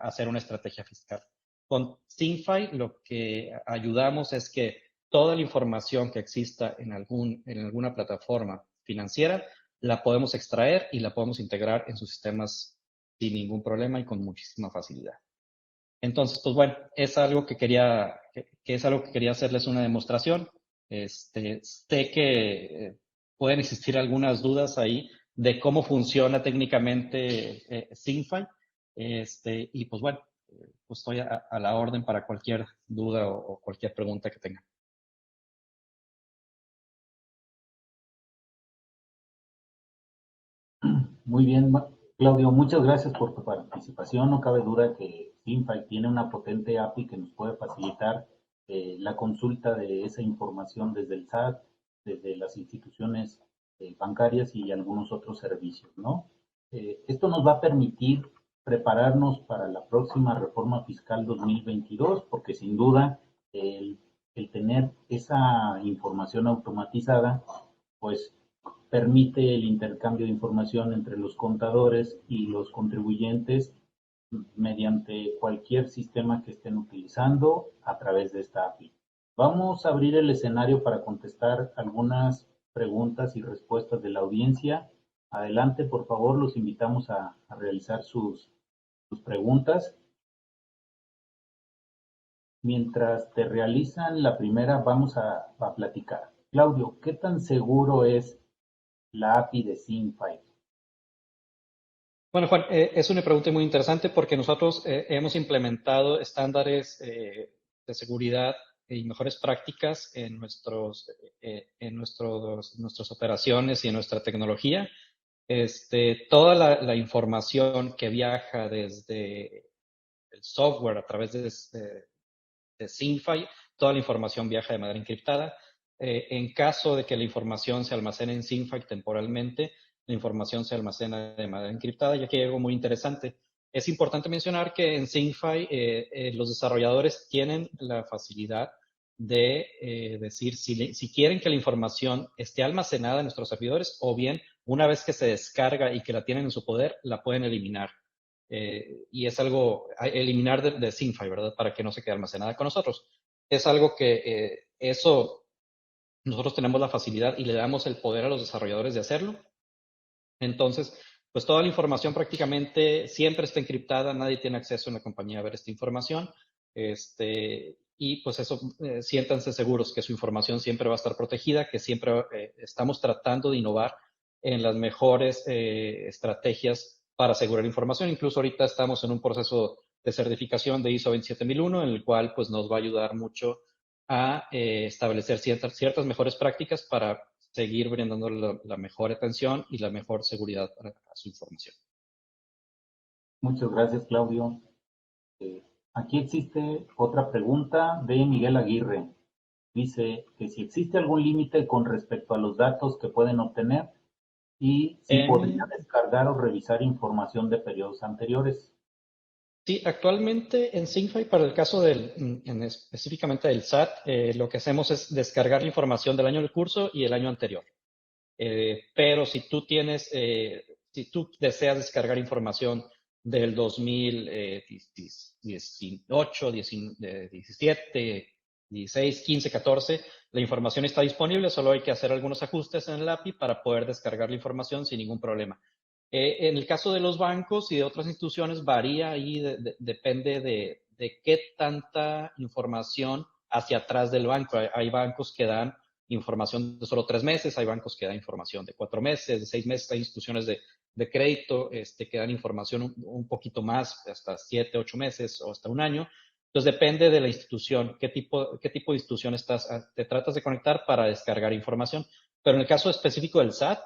hacer una estrategia fiscal. Con Signify lo que ayudamos es que toda la información que exista en alguna plataforma financiera la podemos extraer y la podemos integrar en sus sistemas sin ningún problema y con muchísima facilidad. Entonces, pues bueno, es algo que quería hacerles una demostración. Sé que pueden existir algunas dudas ahí de cómo funciona técnicamente Signify. Y pues bueno, pues estoy a la orden para cualquier duda o cualquier pregunta que tengan. Muy bien, Claudio, muchas gracias por tu participación. No cabe duda que Signify tiene una potente API que nos puede facilitar la consulta de esa información desde el SAT, desde las instituciones bancarias y algunos otros servicios, ¿no? Esto nos va a permitir prepararnos para la próxima reforma fiscal 2022, porque sin duda el tener esa información automatizada, pues permite el intercambio de información entre los contadores y los contribuyentes mediante cualquier sistema que estén utilizando a través de esta API. Vamos a abrir el escenario para contestar algunas preguntas y respuestas de la audiencia. Adelante, por favor, los invitamos a realizar sus preguntas. Mientras te realizan la primera, vamos a platicar. Claudio, ¿qué tan seguro es la API de Signify? Bueno, Juan, es una pregunta muy interesante porque nosotros hemos implementado estándares de seguridad y mejores prácticas en nuestras operaciones y en nuestra tecnología. Toda la información que viaja desde el software a través de Signify, toda la información viaja de manera encriptada. En caso de que la información se almacene en Signify temporalmente, la información se almacena de manera encriptada. Y aquí hay algo muy interesante. Es importante mencionar que en Signify los desarrolladores tienen la facilidad de decir si quieren que la información esté almacenada en nuestros servidores o bien una vez que se descarga y que la tienen en su poder, la pueden eliminar. y es algo a eliminar de SyncFile, ¿verdad? Para que no se quede almacenada con nosotros. Es algo que eso nosotros tenemos la facilidad y le damos el poder a los desarrolladores de hacerlo. Entonces, pues toda la información prácticamente siempre está encriptada, nadie tiene acceso en la compañía a ver esta información. Y pues eso, siéntanse seguros que su información siempre va a estar protegida, que siempre estamos tratando de innovar en las mejores estrategias para asegurar información. Incluso ahorita estamos en un proceso de certificación de ISO 27001, en el cual pues nos va a ayudar mucho a establecer ciertas mejores prácticas para seguir brindando la mejor atención y la mejor seguridad a su información. Muchas gracias, Claudio. Aquí existe otra pregunta de Miguel Aguirre. Dice que si existe algún límite con respecto a los datos que pueden obtener y si podría descargar o revisar información de periodos anteriores. Sí, actualmente en SyncFile, para el caso específicamente del SAT, lo que hacemos es descargar la información del año del curso y el año anterior. Pero si tú deseas descargar información del 2018, 17, 16, 15, 14, la información está disponible, solo hay que hacer algunos ajustes en el API para poder descargar la información sin ningún problema. En el caso de los bancos y de otras instituciones varía ahí, depende de qué tanta información hacia atrás del banco. Hay bancos que dan información de solo 3 meses, hay bancos que dan información de 4 meses, de 6 meses, hay instituciones de crédito que dan información un poquito más, hasta 7, 8 meses o hasta un año. Entonces depende de la institución, qué tipo de institución te tratas de conectar para descargar información. Pero en el caso específico del SAT,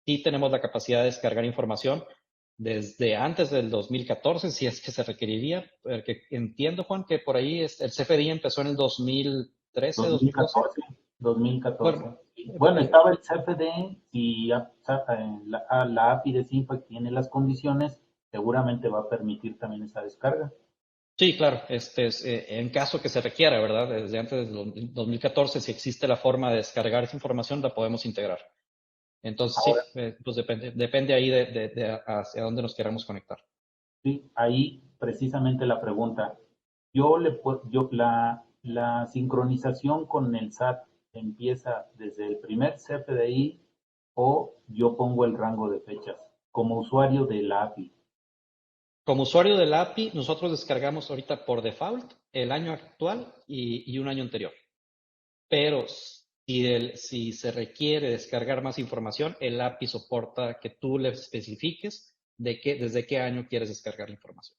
sí tenemos la capacidad de descargar información desde antes del 2014, si es que se requeriría, porque entiendo, Juan, que por ahí el CFDI empezó en el 2013, 2012. 2014. Bueno, Bueno, estaba el CFD y la API de SyncFile tiene las condiciones, seguramente va a permitir también esa descarga. sí, claro, en caso que se requiera, ¿verdad? Desde antes del 2014, si existe la forma de descargar esa información, la podemos integrar. Entonces, sí, Ahora, pues depende ahí de hacia dónde nos queramos conectar. sí, ahí precisamente la pregunta. La sincronización con el SAT empieza desde el primer CFDI o yo pongo el rango de fechas como usuario de la API. Como usuario del API, nosotros descargamos ahorita por default el año actual y un año anterior. Pero si se requiere descargar más información, el API soporta que tú le especifiques desde qué año quieres descargar la información.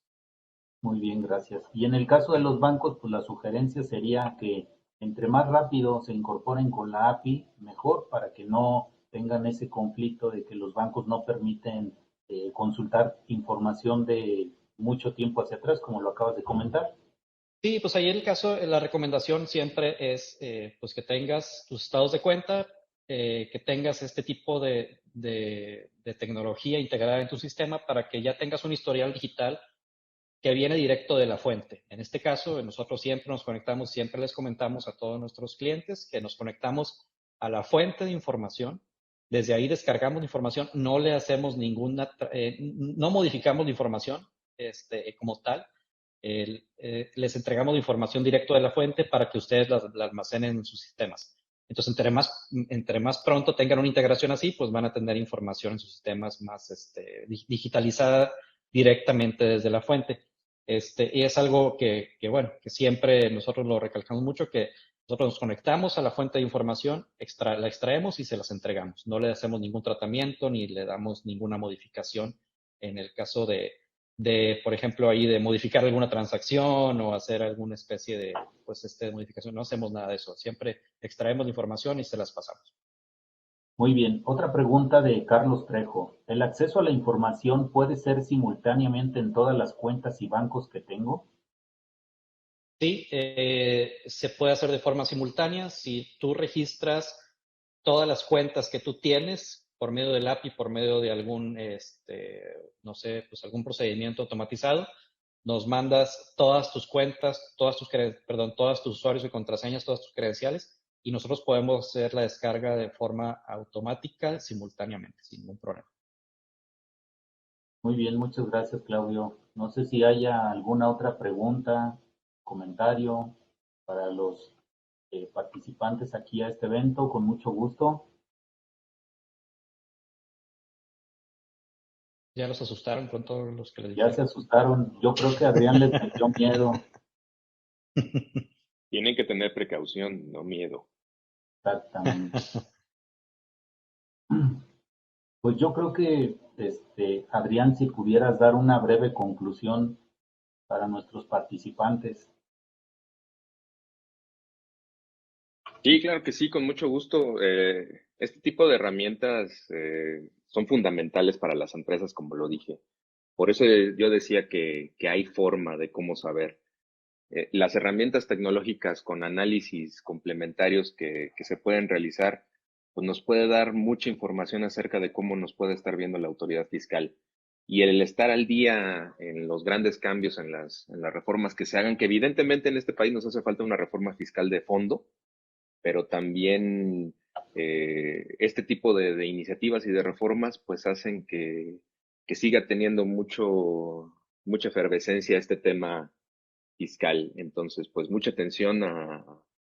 Muy bien, gracias. Y en el caso de los bancos, pues la sugerencia sería que entre más rápido se incorporen con la API, mejor, para que no tengan ese conflicto de que los bancos no permiten consultar información de mucho tiempo hacia atrás, como lo acabas de comentar. Sí, pues ahí el caso, la recomendación siempre es pues que tengas tus estados de cuenta, que tengas este tipo de tecnología integrada en tu sistema para que ya tengas un historial digital que viene directo de la fuente. En este caso, nosotros siempre nos conectamos, siempre les comentamos a todos nuestros clientes que nos conectamos a la fuente de información. Desde ahí descargamos la información, no le hacemos no modificamos la información como tal. Les entregamos la información directo de la fuente para que ustedes la almacenen en sus sistemas. Entonces, entre más pronto tengan una integración así, pues van a tener información en sus sistemas más digitalizada directamente desde la fuente. Y es algo bueno, que siempre nosotros lo recalcamos mucho, que nosotros nos conectamos a la fuente de información, la extraemos y se las entregamos. No le hacemos ningún tratamiento ni le damos ninguna modificación en el caso por ejemplo, ahí de modificar alguna transacción o hacer alguna especie de modificación. No hacemos nada de eso. Siempre extraemos la información y se las pasamos. Muy bien, otra pregunta de Carlos Trejo. ¿El acceso a la información puede ser simultáneamente en todas las cuentas y bancos que tengo? Sí, se puede hacer de forma simultánea. Si tú registras todas las cuentas que tú tienes por medio del API, por medio de algún, no sé, pues algún procedimiento automatizado, nos mandas todas tus cuentas, todos tus usuarios y contraseñas, todas tus credenciales, y nosotros podemos hacer la descarga de forma automática simultáneamente, sin ningún problema. Muy bien, muchas gracias, Claudio. No sé si haya alguna otra pregunta, comentario para los participantes aquí a este evento, con mucho gusto. Ya los asustaron con todos los que le Ya se dijeron. asustaron. Yo creo que Adrián les metió miedo. Tienen que tener precaución, no miedo. Exactamente. Pues yo creo que, Adrián, si pudieras dar una breve conclusión para nuestros participantes. Sí, claro que sí, con mucho gusto. Este tipo de herramientas son fundamentales para las empresas, como lo dije. Por eso yo decía que hay forma de cómo saber. Las herramientas tecnológicas con análisis complementarios que se pueden realizar, pues nos puede dar mucha información acerca de cómo nos puede estar viendo la autoridad fiscal. Y el estar al día en los grandes cambios, en las reformas que se hagan, que evidentemente en este país nos hace falta una reforma fiscal de fondo, pero también este tipo de iniciativas y de reformas pues hacen que siga teniendo mucha efervescencia este tema fiscal. Entonces, pues mucha atención a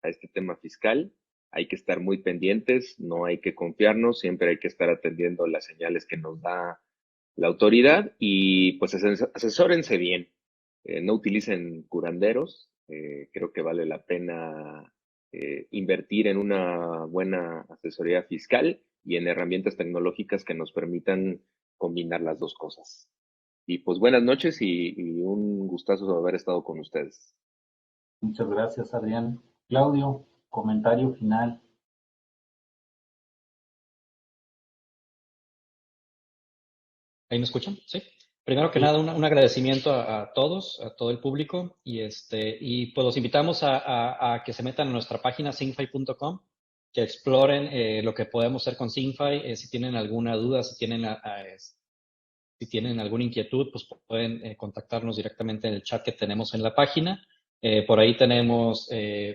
este tema fiscal. Hay que estar muy pendientes, no hay que confiarnos, siempre hay que estar atendiendo las señales que nos da la autoridad y pues asesórense bien. No utilicen curanderos. Creo que vale la pena invertir en una buena asesoría fiscal y en herramientas tecnológicas que nos permitan combinar las dos cosas. Y pues buenas noches y un gustazo de haber estado con ustedes. Muchas gracias, Adrián. Claudio, comentario final. ¿Ahí me escuchan? Sí. Primero que Sí, nada, un agradecimiento a todos, a todo el público, y pues los invitamos a que se metan a nuestra página sinfy.com, que exploren lo que podemos hacer con Sinfy. Si tienen alguna duda, si tienen alguna inquietud, pues pueden contactarnos directamente en el chat que tenemos en la página. Por ahí tenemos,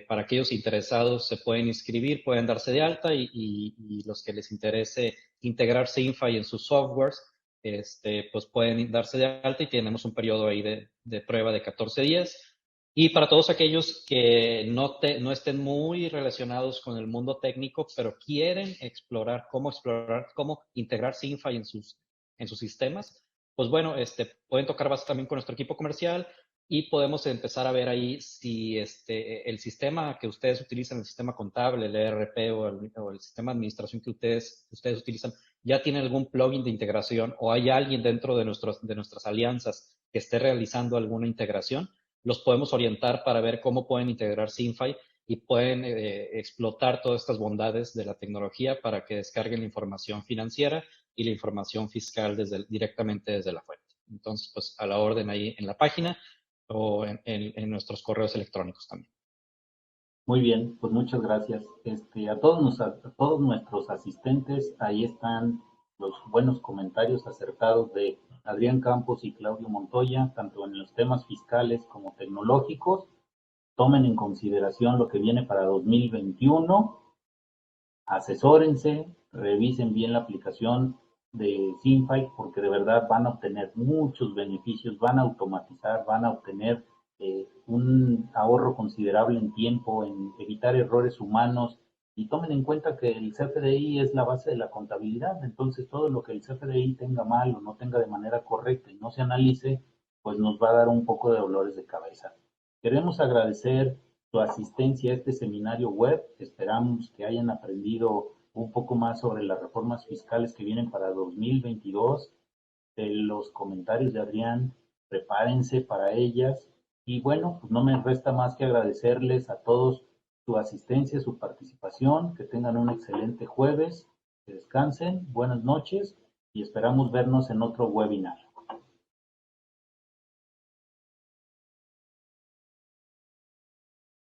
para aquellos interesados, se pueden inscribir, pueden darse de alta y los que les interese integrar Sinfy en sus softwares, pues pueden darse de alta y tenemos un periodo ahí de prueba de 14 días. Y para todos aquellos que no estén muy relacionados con el mundo técnico, pero quieren explorar cómo integrar Sinfy en sus sistemas, pues bueno, pueden tocar base también con nuestro equipo comercial y podemos empezar a ver ahí si el sistema que ustedes utilizan, el sistema contable, el ERP o el sistema de administración que ustedes utilizan, ya tiene algún plugin de integración o hay alguien dentro de nuestras alianzas que esté realizando alguna integración. Los podemos orientar para ver cómo pueden integrar Sinfy y pueden explotar todas estas bondades de la tecnología para que descarguen la información financiera y la información fiscal directamente desde la fuente. Entonces, pues a la orden ahí en la página o en nuestros correos electrónicos también. muy bien, pues muchas gracias. A todos nuestros asistentes, ahí están los buenos comentarios acertados de Adrián Campos y Claudio Montoya, tanto en los temas fiscales como tecnológicos. Tomen en consideración lo que viene para 2021, asesórense, revisen bien la aplicación de Sinfy porque de verdad van a obtener muchos beneficios, van a automatizar, van a obtener un ahorro considerable en tiempo, en evitar errores humanos y tomen en cuenta que el CFDI es la base de la contabilidad, entonces todo lo que el CFDI tenga mal o no tenga de manera correcta y no se analice, pues nos va a dar un poco de dolores de cabeza. Queremos agradecer su asistencia a este seminario web. Esperamos que hayan aprendido un poco más sobre las reformas fiscales que vienen para 2022. De los comentarios de Adrián, prepárense para ellas. Y bueno, pues no me resta más que agradecerles a todos su asistencia, su participación, que tengan un excelente jueves, que descansen, buenas noches y esperamos vernos en otro webinar.